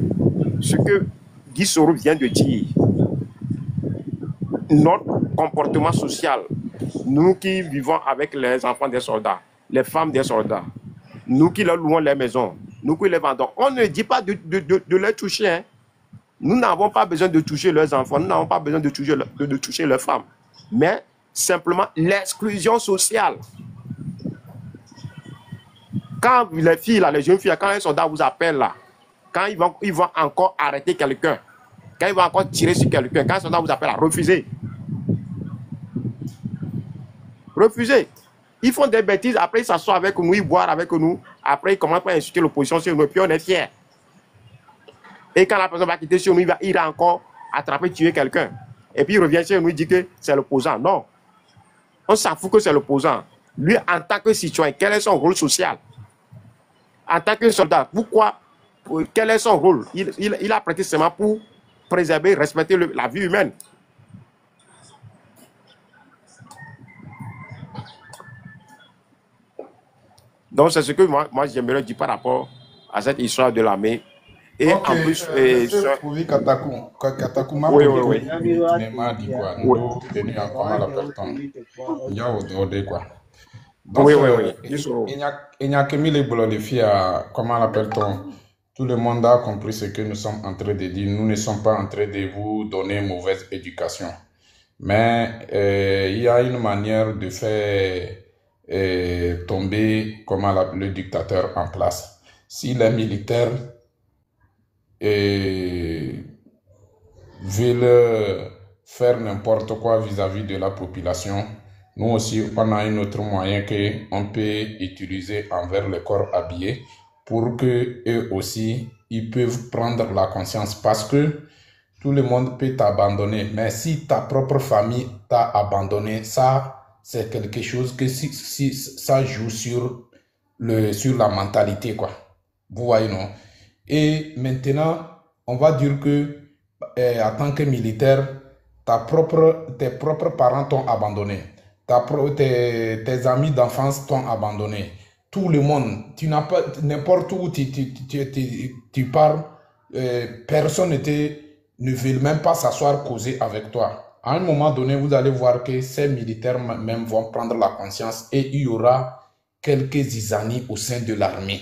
ce que Guy Soro vient de dire. Notre comportement social, nous qui vivons avec les enfants des soldats, les femmes des soldats, nous qui leur louons les maisons, nous qui les vendons, on ne dit pas de les toucher. Hein. Nous n'avons pas besoin de toucher leurs enfants, nous n'avons pas besoin de toucher leurs femmes, mais simplement l'exclusion sociale. Quand les filles, là, les jeunes filles, quand un soldat vous appelle là, quand ils vont encore arrêter quelqu'un, quand ils vont encore tirer sur quelqu'un, quand un soldat vous appelle à refuser. Refusez. Ils font des bêtises, après ils s'assoient avec nous, ils boivent avec nous, après ils commencent à insulter l'opposition sur nous, puis on est fiers. Et quand la personne va quitter sur nous, il va encore attraper, tuer quelqu'un. Et puis il revient sur nous, il dit que c'est l'opposant. Non. On s'en fout que c'est l'opposant. Lui, en tant que citoyen, quel est son rôle social? En tant que soldat, quel est son rôle? Il a prêté seulement pour préserver, respecter la vie humaine. Donc c'est ce que moi j'aimerais dire par rapport à cette histoire de l'armée Et Ok, en plus, monsieur Kouvi Katakou m'a oui, posé oui, une m'a dit quoi, oui, nous tenu en commun la personne. Il y a au quoi. oui, Donc, oui, oui. Justement. il n'y a que mille les filles à, comment l'appelle-t-on? Tout le monde a compris ce que nous sommes en train de dire. Nous ne sommes pas en train de vous donner mauvaise éducation. Mais il y a une manière de faire tomber comment le dictateur en place. Si les militaires veulent faire n'importe quoi vis-à-vis de la population, nous aussi, on a un autre moyen qu'on peut utiliser envers le corps habillé pour que eux aussi, ils peuvent prendre la conscience parce que tout le monde peut t'abandonner. Mais si ta propre famille t'a abandonné, ça, c'est quelque chose que si ça joue sur la mentalité, quoi. Vous voyez, non? Et maintenant, on va dire que en tant que militaire, tes propres parents t'ont abandonné. Tes amis d'enfance t'ont abandonné. Tout le monde, tu n'as pas, n'importe où tu pars, personne ne veut même pas s'asseoir causer avec toi. À un moment donné, vous allez voir que ces militaires même vont prendre la conscience et il y aura quelques zizanies au sein de l'armée.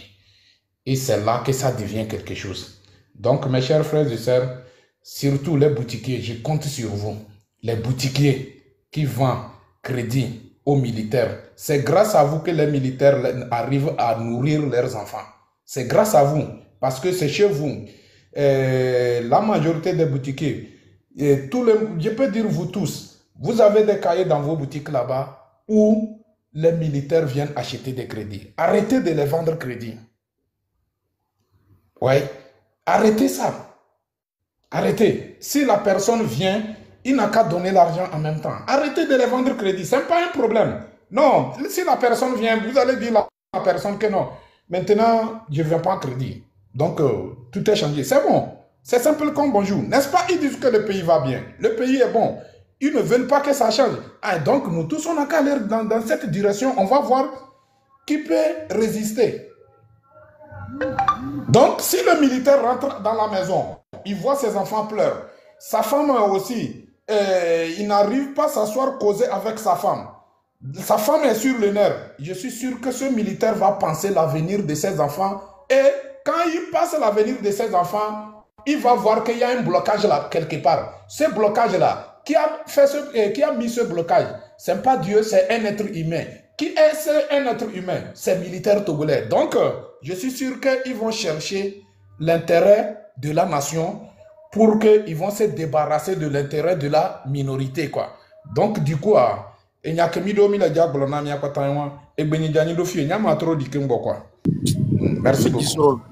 Et c'est là que ça devient quelque chose. Donc, mes chers frères et sœurs, surtout les boutiquiers, je compte sur vous. Les boutiquiers qui vendent crédit aux militaires, c'est grâce à vous que les militaires arrivent à nourrir leurs enfants. C'est grâce à vous, parce que c'est chez vous. La majorité des boutiquiers, je peux dire vous tous, vous avez des cahiers dans vos boutiques là-bas où les militaires viennent acheter des crédits. Arrêtez de les vendre crédit. Ouais, arrêtez ça. Arrêtez. Si la personne vient, il n'a qu'à donner l'argent en même temps. Arrêtez de les vendre crédit. Ce n'est pas un problème. Non, si la personne vient, vous allez dire à la personne que non. Maintenant, je ne viens pas en crédit. Donc, tout est changé. C'est bon. C'est simple comme bonjour. N'est-ce pas? Ils disent que le pays va bien. Le pays est bon. Ils ne veulent pas que ça change. Ah, donc, nous tous, on n'a qu'à aller dans cette direction. On va voir qui peut résister. Donc, si le militaire rentre dans la maison, il voit ses enfants pleurer, sa femme aussi, il n'arrive pas à s'asseoir causer avec sa femme. Sa femme est sur le nerf. Je suis sûr que ce militaire va penser l'avenir de ses enfants. Et quand il passe l'avenir de ses enfants, il va voir qu'il y a un blocage là, quelque part. Ce blocage-là, qui a mis ce blocage, ce n'est pas Dieu, c'est un être humain. Qui est un être humain? C'est militaire togolais. Donc, je suis sûr qu'ils vont chercher l'intérêt de la nation pour qu'ils vont se débarrasser de l'intérêt de la minorité, quoi. Donc, du coup, il n'y a que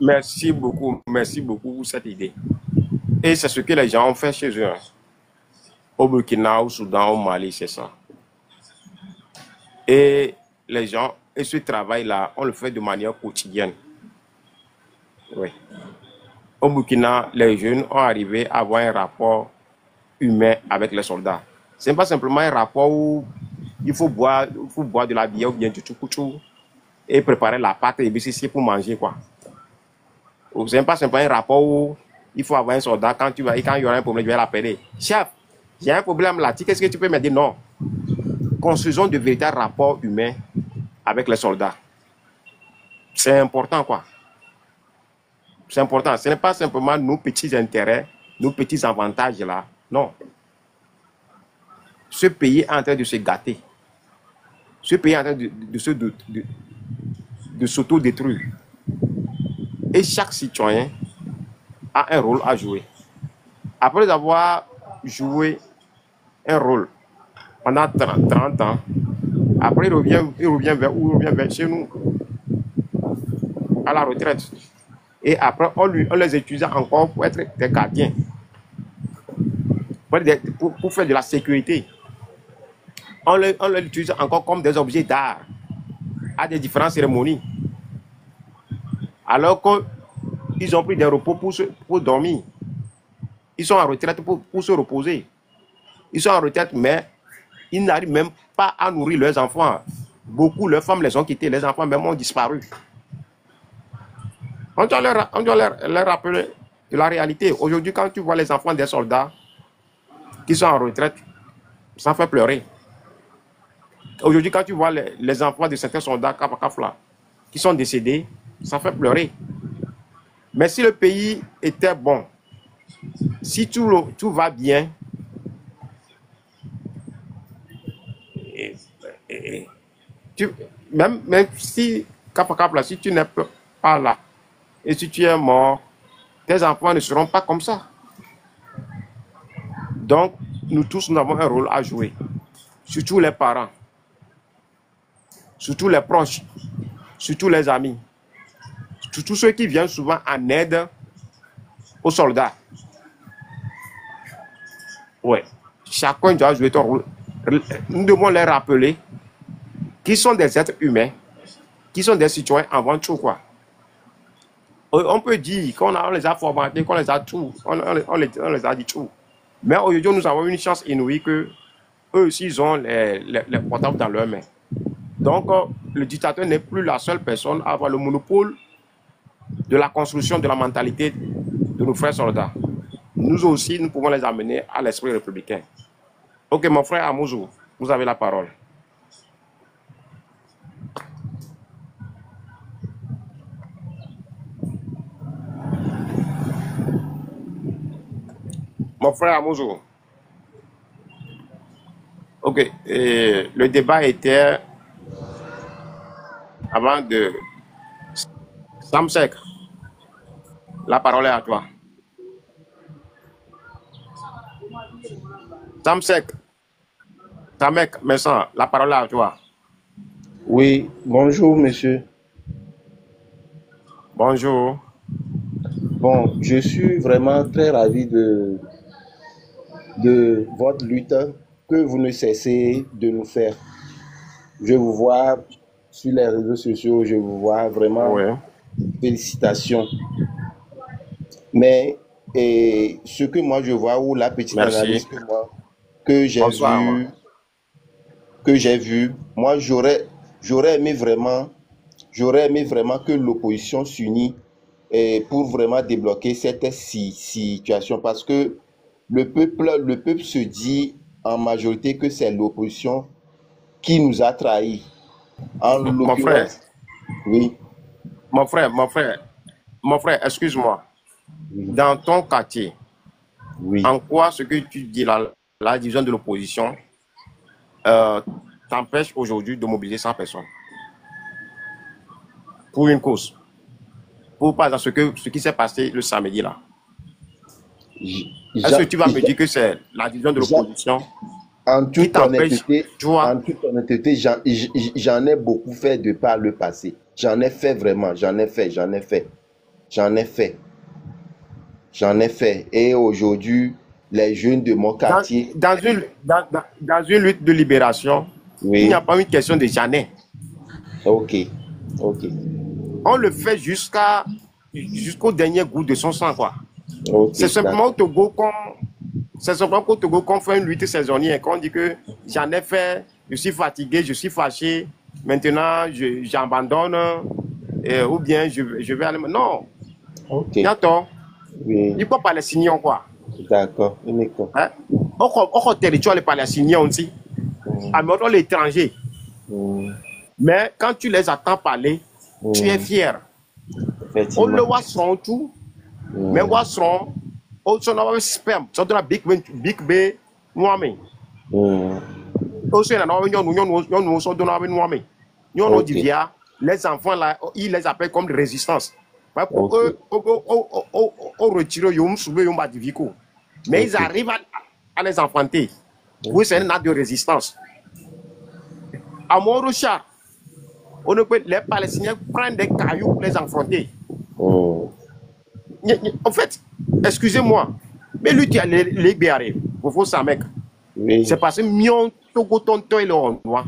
merci beaucoup. Merci beaucoup pour cette idée. Et c'est ce que les gens ont fait chez eux. Au Burkina, au Soudan, au Mali, c'est ça. Et les gens, et ce travail-là, on le fait de manière quotidienne. Oui. Au Burkina, les jeunes ont arrivé à avoir un rapport humain avec les soldats. Ce n'est pas simplement un rapport où il faut boire de la bière ou bien du tchoukou et préparer la pâte et BCC pour manger, quoi. Ce n'est pas simplement un rapport où il faut avoir un soldat, quand il y aura un problème, je vais l'appeler. Chef, j'ai un problème là, qu'est-ce que tu peux me dire? Non. Construisons de véritables rapports humains avec les soldats. C'est important, quoi. C'est important. Ce n'est pas simplement nos petits intérêts, nos petits avantages là. Non. Ce pays est en train de se gâter. Ce pays est en train de s'auto-détruire. Et chaque citoyen a un rôle à jouer. Après avoir joué un rôle pendant 30 ans, après il revient vers chez nous à la retraite. Et après, on les utilise encore pour être des gardiens, pour faire de la sécurité. On les utilise encore comme des objets d'art à des différentes cérémonies. Alors qu'ils ont pris des repos pour dormir. Ils sont en retraite pour se reposer. Ils sont en retraite, mais ils n'arrivent même pas à nourrir leurs enfants. Beaucoup, leurs femmes les ont quittés, les enfants même ont disparu. On doit leur rappeler de la réalité. Aujourd'hui, quand tu vois les enfants des soldats qui sont en retraite, ça fait pleurer. Aujourd'hui, quand tu vois les enfants de certains soldats Kafla, qui sont décédés, ça fait pleurer. Mais si le pays était bon, si tout va bien, tu, même si Kafla, si tu n'es pas là, et si tu es mort, tes enfants ne seront pas comme ça. Donc, nous tous, nous avons un rôle à jouer. Surtout les parents, surtout les proches, surtout les amis, surtout ceux qui viennent souvent en aide aux soldats. Ouais. Chacun doit jouer son rôle. Nous devons les rappeler qu'ils sont des êtres humains, qu'ils sont des citoyens avant tout, quoi. On peut dire qu'on les a formatés, qu'on les a tout, on les a dit tout. Mais aujourd'hui, nous avons une chance inouïe que eux aussi, ils ont les portables dans leurs mains. Donc, le dictateur n'est plus la seule personne à avoir le monopole de la construction de la mentalité de nos frères soldats. Nous aussi, nous pouvons les amener à l'esprit républicain. Ok, mon frère Amouzou, vous avez la parole. Mon frère Amouzou. Ok, le débat était avant de... Samsek, la parole est à toi. Samsek, Samek, Messan, la parole est à toi. Oui, bonjour monsieur. Bonjour. Bon, je suis vraiment très ravi de votre lutte que vous ne cessez de nous faire. Je vous vois sur les réseaux sociaux, je vous vois vraiment. Oui. Félicitations. Mais ce que moi je vois, ou la petite analyse que j'ai vu, moi j'aurais aimé vraiment que l'opposition s'unisse pour vraiment débloquer cette situation, parce que le peuple se dit en majorité que c'est l'opposition qui nous a trahis. Mon frère. Oui. Mon frère, excuse-moi. Oui. Dans ton quartier, oui. En quoi ce que tu dis, la division de l'opposition, t'empêche aujourd'hui de mobiliser 100 personnes pour une cause? Pour pas dans ce qui s'est passé le samedi là. Est-ce que tu vas me dire que c'est la division de l'opposition? En toute honnêteté, j'en ai beaucoup fait de par le passé. J'en ai fait vraiment, j'en ai fait. Et aujourd'hui, les jeunes de mon quartier... Dans une lutte de libération, oui. Il n'y a pas une question de jamais. Ok. On le fait jusqu'au dernier goût de son sang, quoi. Okay, c'est simplement qu'au Togo qu'on fait une lutte saisonnière, qu'on dit que j'en ai fait, je suis fatigué, je suis fâché, maintenant j'abandonne, ou bien je vais aller... Non. Ok. D'accord. Oui. Il faut palestinien, quoi. D'accord. Hein? Au territoire, les palestiniens aussi. À l'étranger. Mais quand tu les attends parler, tu es fier. On le voit son tout, mais on son on spam, so dans big B noami. Aussi nous so dans noami. Nous divia les enfants là, ils les appellent comme résistance. Pour eux au retirer yom soube yom badiviko. Mais ils arrivent à les enfanter. Oui, c'est un acte de résistance. À Morocha, les Palestiniens prennent des cailloux pour les affronter. En fait, excusez-moi, mais lui qui a libéré, il faut ça, mec. C'est parce que Mion, Togo, Tonto et le Honnois.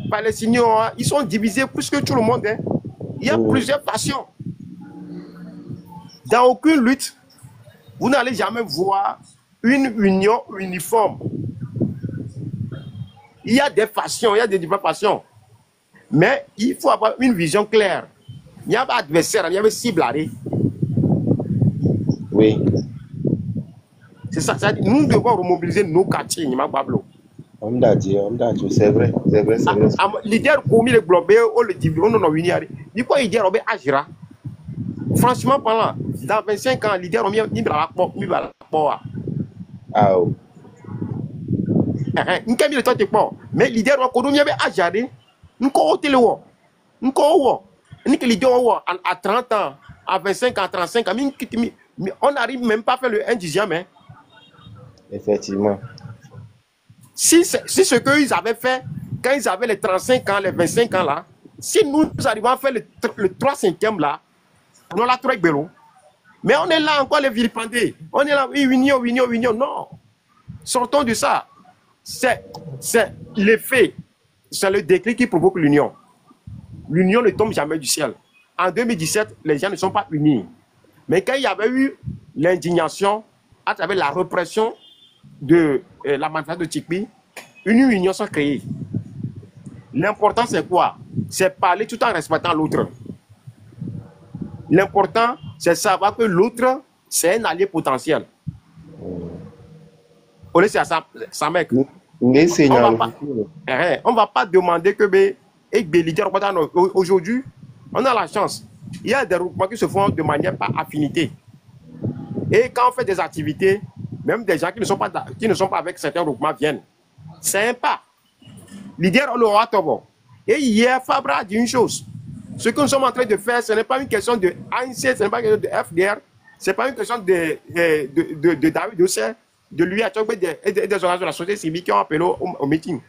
Palestiniens, ils sont divisés plus que tout le monde. Hein. Il y a plusieurs passions. Dans aucune lutte, vous n'allez jamais voir une union uniforme. Il y a des passions, il y a des diverses passions. Mais il faut avoir une vision claire. Il y a un adversaire, il y a une cible. Oui. C'est ça, nous devons remobiliser nos quartiers, C'est vrai, c'est vrai, c'est vrai. Leader commis le globé, on le dit, on en a une. Du coup, il dit, on agira. Franchement, pendant, dans 25 ans, leader, on a mis la porte. Ah, oh. Le temps de pas. Mais leader, on a agiré. Nous, leader, à 30 ans, à 25 ans, à 35 ans, on n'arrive même pas à faire le 1 dixième. Hein. Effectivement. Si ce qu'ils avaient fait quand ils avaient les 35 ans, les 25 ans là, si nous arrivons à faire le 3/5e là, on l'a trop bello. Mais on est là encore les vilipendés. On est là, union. Non. Sortons de ça. C'est l'effet. C'est le déclic qui provoque l'union. L'union ne tombe jamais du ciel. En 2017, les gens ne sont pas unis. Mais quand il y avait eu l'indignation à travers la répression de la manifestation de Tikpi, une union s'est créée. L'important, c'est quoi? C'est parler tout en respectant l'autre. L'important, c'est savoir que l'autre, c'est un allié potentiel. On est ça mec. On ne va pas demander que aujourd'hui, on a la chance. Il y a des regroupements qui se font de manière par affinité. Et quand on fait des activités, même des gens qui ne sont pas avec certains regroupements viennent. C'est un pas. Leader, on l'aura tout. Et hier, Fabra a dit une chose. Ce que nous sommes en train de faire, ce n'est pas une question de ANC, ce n'est pas une question de FDR, ce n'est pas une question de David Ossé, de lui à et des organisations de la société civile qui ont appelé au meeting.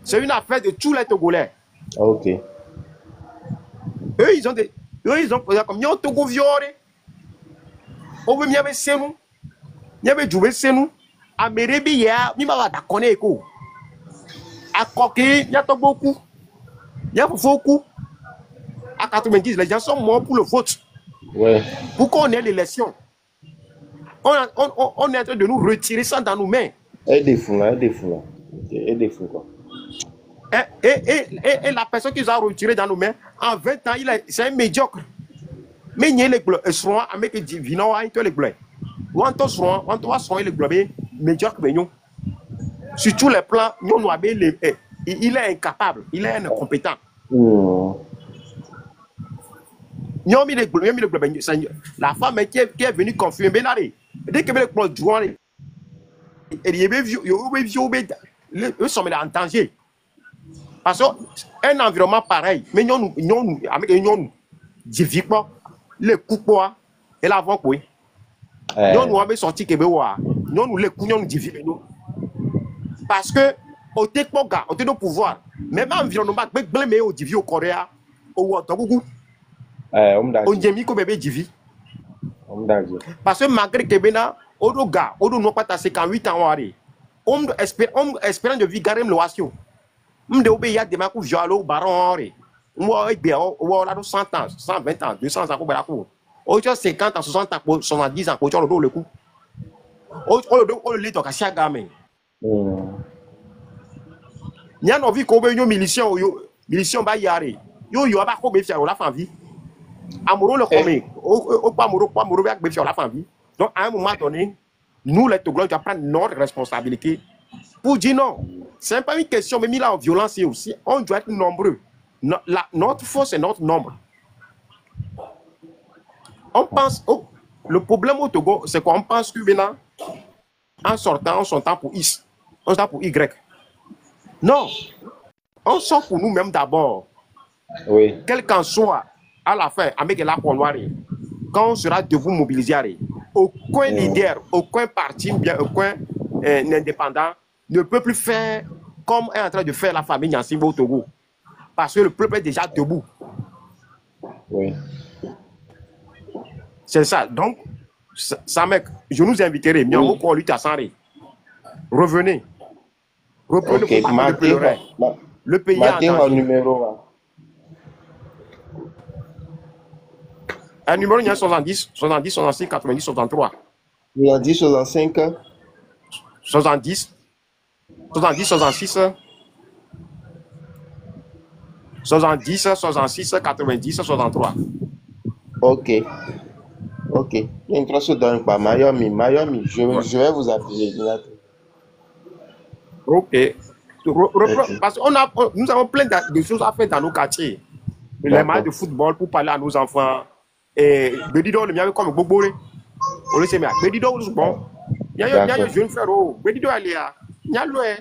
C'est une affaire de tous les Togolais. Ok. Eux, ils ont comme ils ont Togo violé. On veut mieux c'est nous. Il y avait joué c'est nous. À Mérébi, il y a Ko. À Koké, il y a beaucoup. Il y a beaucoup. À 90, les gens sont morts pour le vote. Ouais. Pourquoi on est l'élection? On est en train de nous retirer ça dans nos mains. Aidez fou quoi. Et la personne qui nous a retiré dans nos mains, en 20 ans, c'est un médiocre. Mais il y a les bleus, avec les vino, les bleus. On les bleus, médiocre, sur tous les plans, il est incapable, il est incompétent. La femme qui est venue confirmer, dès que les bleus jouent, ils sont en danger. Parce qu'un environnement pareil, mais nous, les coups et l'avant quoi. Nous avons sorti que nous les coups nous parce que au Tekpoga, au nos pouvoir, même environnement, mais au divi au Corée, au Togougou, on dit que bébé divi. Parce que malgré que bena, au gars, au non pas 58 ans, on espère de vivre garem loation. On y a des marques où j'allais baron, on a 100 ans, 120 ans, 200 ans, on a 50 ans, 60 ans, 70 ans, on le coup. On le lit au Kassia Gamin. Il y a une vie qu'on veut une milition bayare. Yo a pas qu'on veut faire la fin vie. Amoureux le commet. Pas amoureux avec faire la fin vie. Donc à un moment donné, nous les Togolais doivent prendre notre responsabilité pour dire non. C'est pas une question, mais là en violence aussi, on doit être nombreux. Notre force est notre nombre. On pense, le problème au Togo, c'est qu'on pense que maintenant, en sortant, on s'entend pour X, on s'entend pour Y. Non, on sort pour nous-mêmes d'abord. Oui. Quel qu'en soit, à la fin, avec la noire, quand on sera debout mobiliser, aucun leader, aucun parti, bien aucun indépendant ne peut plus faire comme est en train de faire la famille Nyansimbo au Togo. Parce que le peuple est déjà debout. Oui. C'est ça. Donc, ça mec, je nous inviterai. Revenez. Reprenez le pays en numéro. Un numéro, il y a 70, 66, 90, 63. 70, 65. 70, 66. 70, 66, 90, 63. Ok. Ok. Une trace dans pas Miami. Miami, Ouais. je vais vous appeler. Ok. Ok. Parce nous avons plein de choses à faire dans nos quartiers. Les matchs D'accord. de football pour parler à nos enfants. Et Bedido, le mien, comme Bobo, on le sait, mais Bedido, bon. Il y a un D'accord. jeune frère, Bedido, il y a. Il y a l'oué.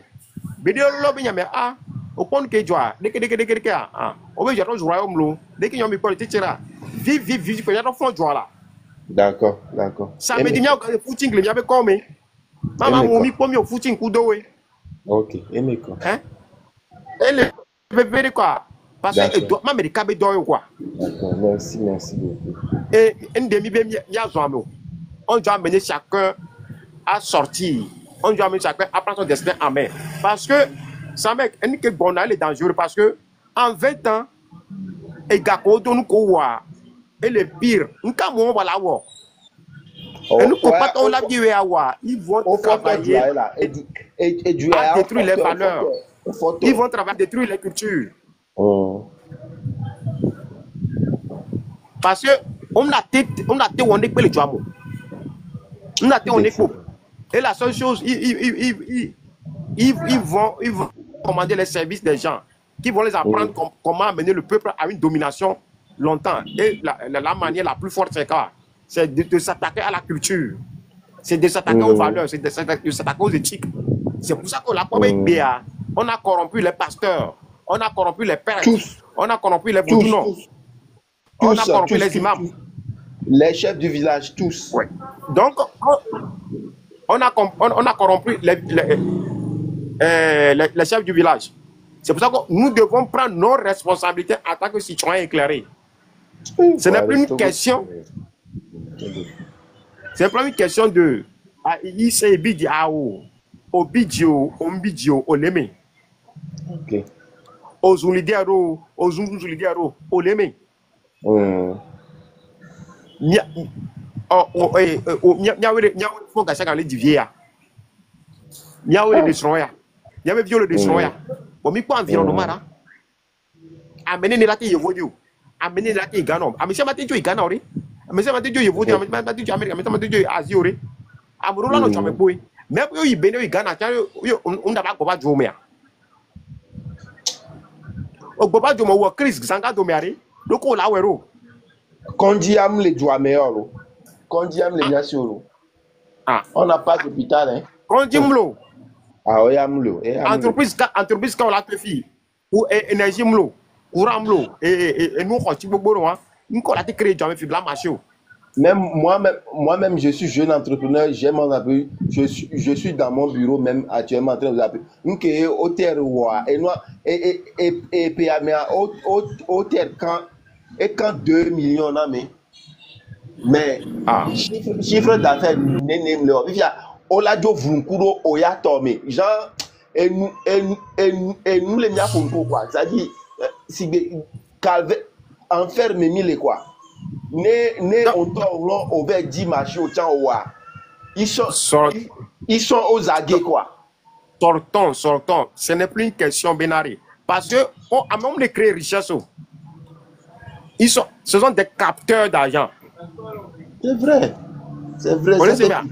Bedido, il y a, mais ah, au point que tu as, dès que, ah, au moins, j'attends le royaume, l'eau. Dès qu'il y a un micro, tu tires. Vive, il faut y avoir fond, là. D'accord. D'accord. Ça me dit, il y a un footing, il y a comme, maman, mon Emeka. micro, il y a un footing, coup d'eau, Ok. Emeka. hein. Et le bébé, quoi. Parce D'accord. que, maman, il y a quoi. D'accord. Merci. Merci beaucoup. Et une demi-bien, il y a un on doit amener chacun à sortir. On doit amener chacun à prendre son destin en main. Parce que, ça mec, elle est dangereux parce que, en 20 ans, et Gako, nous, et le pire, nous, quand on va l'avoir, et nous, Ouais. quand on l'a dit, ils vont Au fort du travailler là. Et du à détruire les valeurs. Ils vont travailler à détruire les cultures. Oh. Parce que, on a été, on est que les joies. On a été, on est couple. Et la seule chose, ils vont commander les services des gens qui vont les apprendre comment amener le peuple à une domination longtemps. Et la manière la plus forte, c'est quoi? C'est de s'attaquer à la culture. C'est de s'attaquer aux valeurs, c'est de s'attaquer aux éthiques. C'est pour ça qu'on l'a pas BA. On a corrompu les pasteurs, on a corrompu les pères, Tous. on a corrompu les Tous. boudinons, on a corrompu les imams. Les chefs du village, tous. Ouais. Donc, on a corrompu les chefs du village. C'est pour ça que nous devons prendre nos responsabilités en tant que citoyens éclairés. Ce n'est plus une question. C'est pas une question de. Il s'est bidi ao, au bidio, au bidio, au leme, Ok. au zulidero, au zulidero, au leme. Nya, faut gâcher quand les diviers. Niawe le destroya. Niawe viole le destroya. Bon, mi pas environnement là. Amener ne lati yevodio. Amener lati gano. Amener mati jo igana ori. Amener mati jo yevodio. Amener mati jo America. Amener mati jo Asie ori. Amuro la no chame boy. Même yo ibene igana. Tiens yo on d'aba goba jo mea. O goba jo mo wo Chris Zanga do meare. Loko la wero. Kondi am le joie meilleur. Kondi am le nyasiolo. Ah. On n'a pas d'hôpital, hein. Kondi mlo. Ah oui, amlo. Entreprise quand la te fi. Ou énergie mlo. Courant mlo. Et nous quand tu bobo loin. Nous quand la te créé jamais fi bla marché. Même moi-même, je suis jeune entrepreneur, j'ai mon appui, je suis dans mon bureau même actuellement en train de vous appeler. Donc, au terre, et puis, au terre, quand 2 millions, mais, chiffre d'affaires, il y a, Oladio Vunkuro, Oya Tomé, genre, et nous, les miens pour quoi? C'est-à-dire, si, en faire mes mille, quoi. On tourne au vers 10 marchés au temps où ils sont aux aguets quoi. Sortons. Ce n'est plus une question binarée. Parce que, à même de créer richesse, ce sont des capteurs d'argent. C'est vrai. C'est vrai. On c'est bien.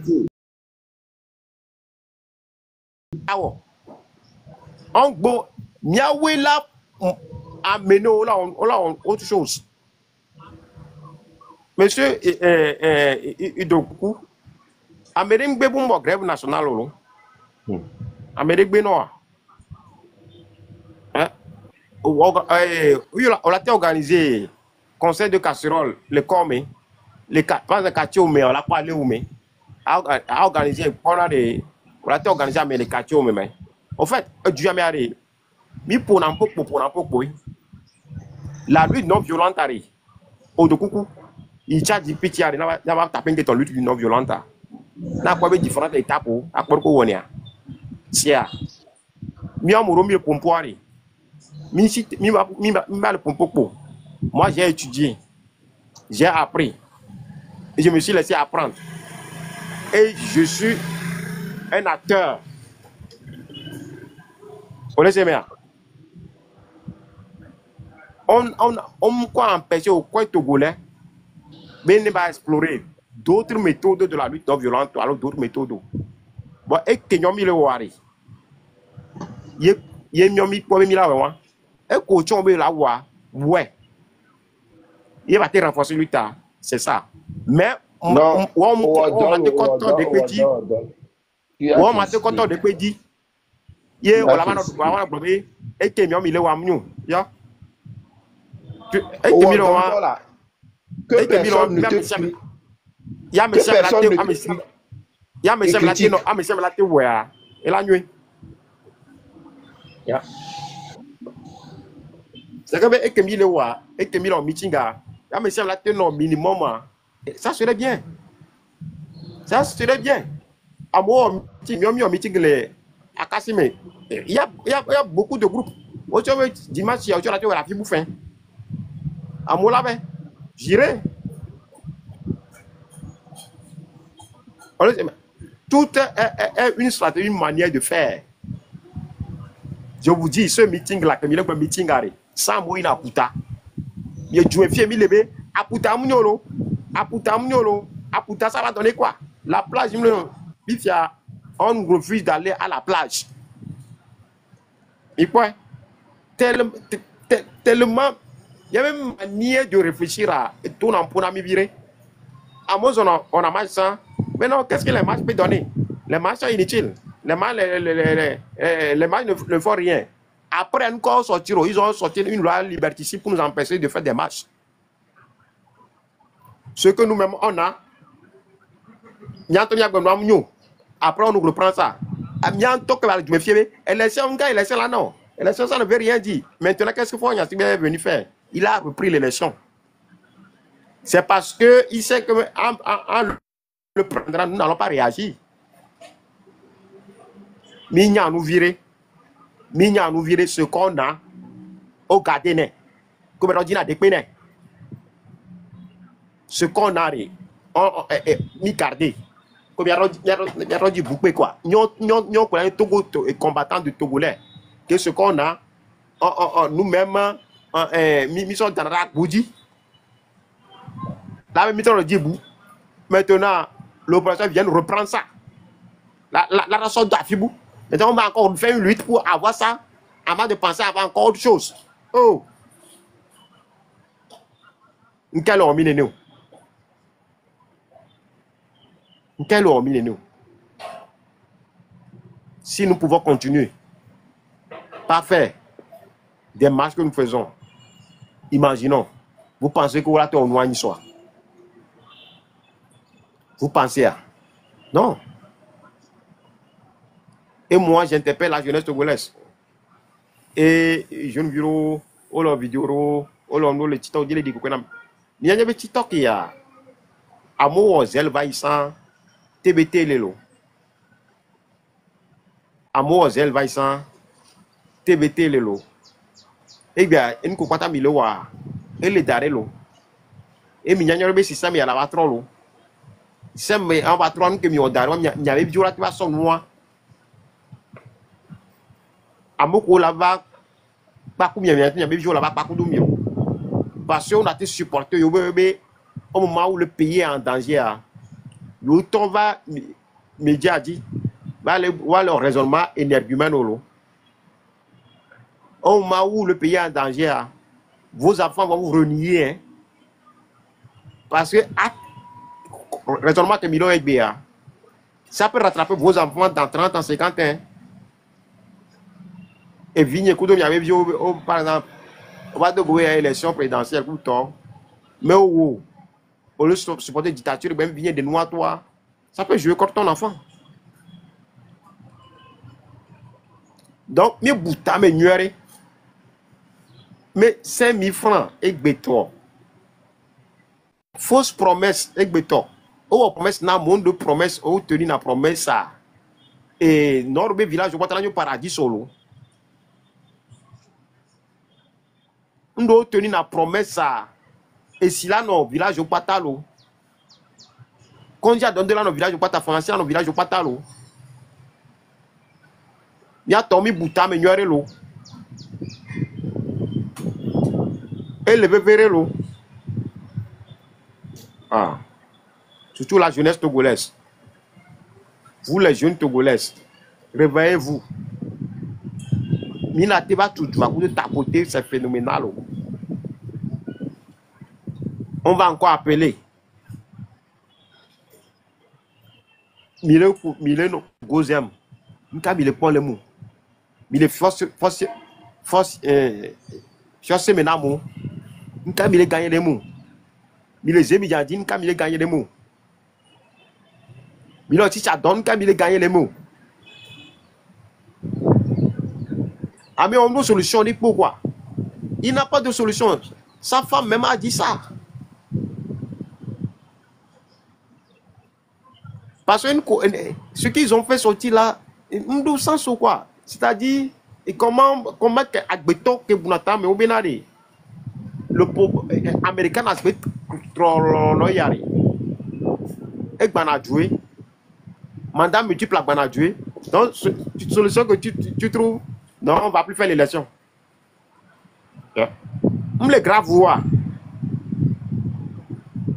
En gros, Niawe là, amené autre chose. Monsieur Idoku, Amérique Bébumbo, grève nationale, Amérique Benoît. On a été organisé conseil de casserole, le comé, les quartiers, mais on l'a pas allé où, mais a organisé, on a été organisé, mais les quartiers, mais en fait, du jamais arrivé. Mais pour un peu, la lutte non violente arrive. Au de coucou. Il t'a dit petit à n'a tapé ton lutte non violente. N'a pas eu différentes étapes à quoi qu'on est. Sia. Mi amoureux mi le pompoari. Mi le pompopo. Moi j'ai étudié. J'ai appris. Et je me suis laissé apprendre. Et je suis un acteur. Vous laissez bien. On quoi empêcher au coin togolais. Mais ne va explorer. d'autres méthodes de la lutte non violente, alors d'autres méthodes. Bon, et que nous le wari. Yé miomi pour mi la wa. Et coach on la wa. Ouais. Il va te renforcer l'État. C'est ça. Mais Non, on m'a te content de petit. On m'a te content de petit. Yé on la va notre blabé. Et que miomi le wa mnou. Ya. Et que mi le wa. Que personne ne te ya me sème la tête, ya me sème la tête, non, ya me sème la tête, ouais, et la nuit. Ya. C'est que et que mi le wa, et que mi le meeting ya me sème la tête non minimum, ça serait bien. Ça serait bien. À moi, meeting les à Kassimé. Il y a beaucoup de groupes. Aujourd'hui dimanche, il y a la fille bouffin. À moi là, ben, j'irai. Tout est une stratégie, une manière de faire. Je vous dis, ce meeting-là, comme il est un meeting, sans moi, il a puta. Il est joué, il est à puta, à puta, ça va donner quoi? La plage, on refuse d'aller à la plage. Et quoi? Tellement, il y a même une manière de réfléchir à tout le monde virer. À moi, on a marché ça. Mais non, qu'est-ce que les matchs peuvent donner? Les matchs sont inutiles. Les matchs ne font rien. Après encore sortir, ils ont sorti une loi liberticide pour nous empêcher de faire des matchs. Ce que nous-mêmes, on a, après on nous reprend ça. Élection là, non. Élection, ça ne veut rien dire. Maintenant, qu'est-ce que Fogna est venu faire? Il a repris l'élection. C'est parce qu'il sait que en le prendra, nous n'allons pas réagir. Mignan nous virer ce qu'on a au gardien. Comme on dit, ce qu'on a, mi gardé. Comme il y a dit bouclé quoi. Nous combattants de Togolais. Que ce qu'on a, nous-mêmes, nous sommes dans la Boudi. Là, nous sommes le Djibou. Maintenant, l'opération vient reprendre ça. La rançon d'Afibou. Maintenant, on va encore faire une lutte pour avoir ça, avant de penser à avoir encore autre chose. Oh! Quel homme il est nous? Quel homme il est nous? Si nous pouvons continuer, pas faire des marches que nous faisons, imaginons, vous pensez que vous allez en une soir. Vous pensez à? Non. Et moi, j'interpelle la jeunesse togolaise. Et je ne vidéo, ou la vidéo, ou le TikTok, il dit que il y a des TikTok qui a. Amour, Zelvaïsan, TBT Lelo. Amour, Zelvaïsan, TBT Lelo. Eh bien, une coupata miloa, et les darelo. Et Mignonne, si ça, mais à la vatrolo. C'est mais en patron que mi odaro il y avait du la son moi amoko la va pas combien il y avait du la va pas coup mieux parce qu'on a été supporté au moment où le pays est en danger le temps va média dit va le raisonnement énergumène au moment où le pays est en danger vos enfants vont vous renier hein, parce que raisonnement que Milo est bien. Ça peut rattraper vos enfants dans 30 ans, 50 ans. Et Vigne, par exemple, on va devoir une élection présidentielle pour toi. Mais au lieu de supporter la dictature, même Vigne de Noir, toi, ça peut jouer contre ton enfant. Donc, mais bouta, mais nuéré. Mais 5 000 francs, et béton. Fausse promesse, et béton. Oh, promesse, na monde de promesse, oh, tenir la promesse, ça. Et Norbe village, je vois dans le paradis solo. On doit tenir la promesse, ça. Et si là, non, village, au patalo. Quand il y a donné là, nos village, au patalo, français, nos village, au patalo. Il y a Tommy Bouta, mais il y a l'eau. Et le bébé l'eau. Ah. surtout la jeunesse togolaise. Vous les jeunes togolaises, réveillez-vous. Mina Teba Tutu, à vous de tapoter, c'est phénoménal. On va encore appeler. Mille no gozem. Nka mille pon le mou. Mille force menamo. Nka mille gagner les mou. Mille zemi jadi nka mille gagner les mou. Mille ticha don nka mille gagner les mou. Ah mais on a une solution, dit pourquoi? Il n'a pas de solution. Sa femme même a dit ça. Parce que ce qu'ils ont fait sortir là, nous sens ou quoi? C'est-à-dire, comment Agbeto que Bunata mais Obenari, le américain a fait trop loyal. Et Banadjoué, mandat multiple à Banadjoué. Donc, solution que tu trouves, non, on ne va plus faire l'élection. On les grave voix.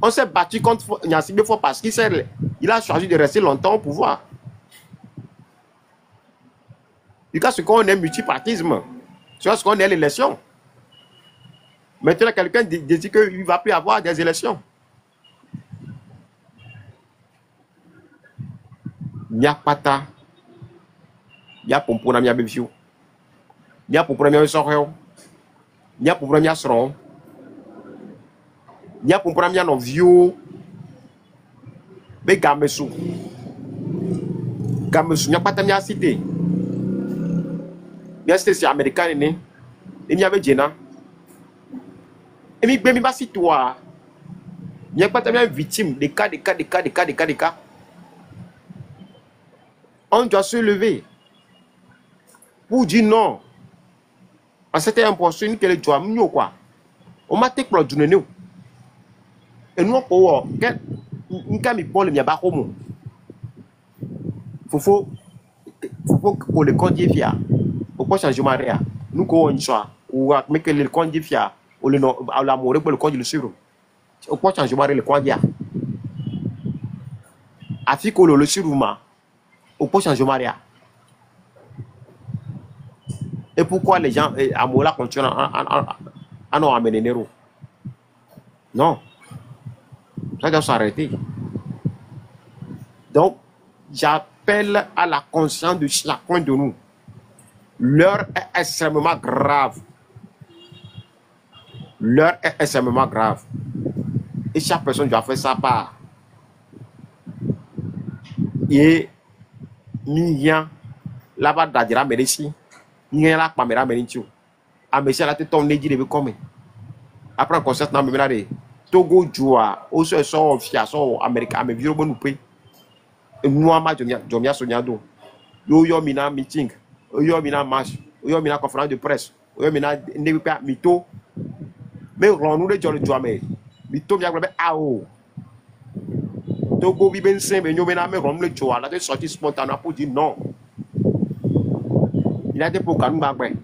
On s'est battu contre Nyassibé Fo parce qu'il a choisi de rester longtemps au pouvoir. Du cas, ce qu'on est multipartisme, c'est ce qu'on est l'élection. Maintenant, quelqu'un dit qu'il ne va plus avoir des élections. Nyapata, Nya Pompona Mia Bevio, Nya Pompona Mia Sorel, Nya Pompona Mia Sron, Nya Pompona Mia Novio, Be Gamesu, Nyapata Mia Cité. Bien c'est américain, et il y avait Jenna. Et il y a toi. Il n'y a pas de victime, des cas. On doit se lever pour dire non. C'était impossible que les doigts mieux quoi. On m'a été pour le nous. Et nous, pour faut pour le condier fier. Pourquoi changer Maria? Nous qu'on soit ou mais que le condier fier ou le nom à l'amour pour le condier le sur. Pourquoi changer Maria le condier? Afiko le suruma. Pourquoi changer Maria? Et pourquoi les gens à Mola continuent à nous amener Nero? Non. Ça doit s'arrêter. Donc, j'appelle à la conscience de chacun de nous. L'heure est extrêmement grave. L'heure est extrêmement grave. Et chaque personne doit faire sa part. Et Mignan, là-bas, d'Adira Médici, Mignan, là, Pamela Médici. A Messia, là, tu tombes, dit, de comme. Après, un concert, dans le Togo, Joua, au seul sort, Fiasso, Américain, mais vieux, bon, nous paye. Et nous, à Jomia Sonyado. Yo, mina meeting. Yo, mina marche. Yo, mina conférence de presse. Yo, mina nebipa mito. Mais on nous les gens le mais mito bien grave ao. Togo viben saint mais yo mina mais on le joie là de sortir spontanément pour dire non. Il a été pour calme bagbe.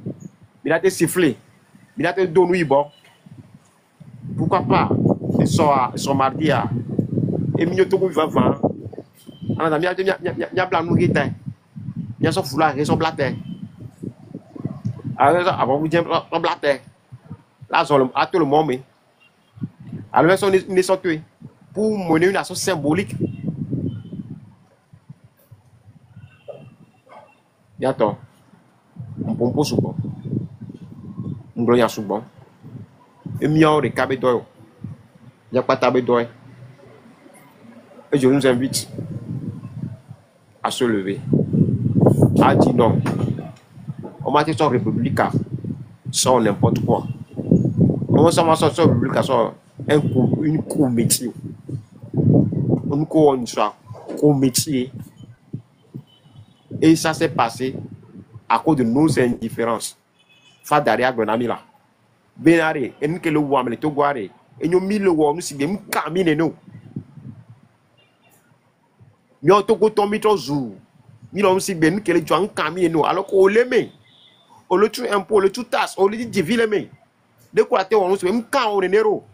Il a été sifflé. Il a été donné bon. Pourquoi pas? Ils sont mardi à. Et mignon Togo va vendre. On a bien plan nous qui était. Bien son foulard, ils sont blatés. Alors, avant vous dire, on blaté. Là, à tout le monde, mais. Alors, ils sont tués. Pour mener une action symbolique. Bientôt. On pompe sous bon. On blogne sous bon. Et mieux, les cabets d'oeil. Il n'y a pas de tabé d'oeil. Et je nous invite à se lever. A dit non. On m'a dit son républicain, sans n'importe quoi. On m'a dit son républicain, sans une cour métier. On cour soit métier. Et ça s'est passé à cause de nos indifférences. Fadaria Grenamila. Benare, et nous que le ouam, le toguare, et nous mille ouam, nous si bien, nous camine nous. Nous avons tout tombé au jour. Nous avons si bien, nous que les gens camine nous, alors qu'on l'aimait. On le tue un peu, on le tue tasse, on le dit divine mais. De quoi on se même quand on est néro.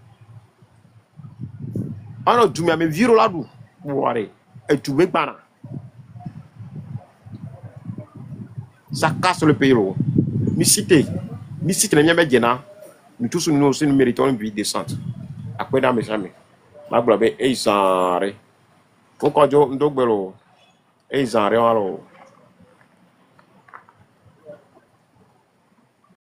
On a dû me virer là-dedans. et tu veux pas. Ça casse le pays. Micité, nous tous nous aussi nous méritons une vie décente. Après dans mes amis, ma blague et ils s'en pourquoi Joe Ndogbelo et ils en alors.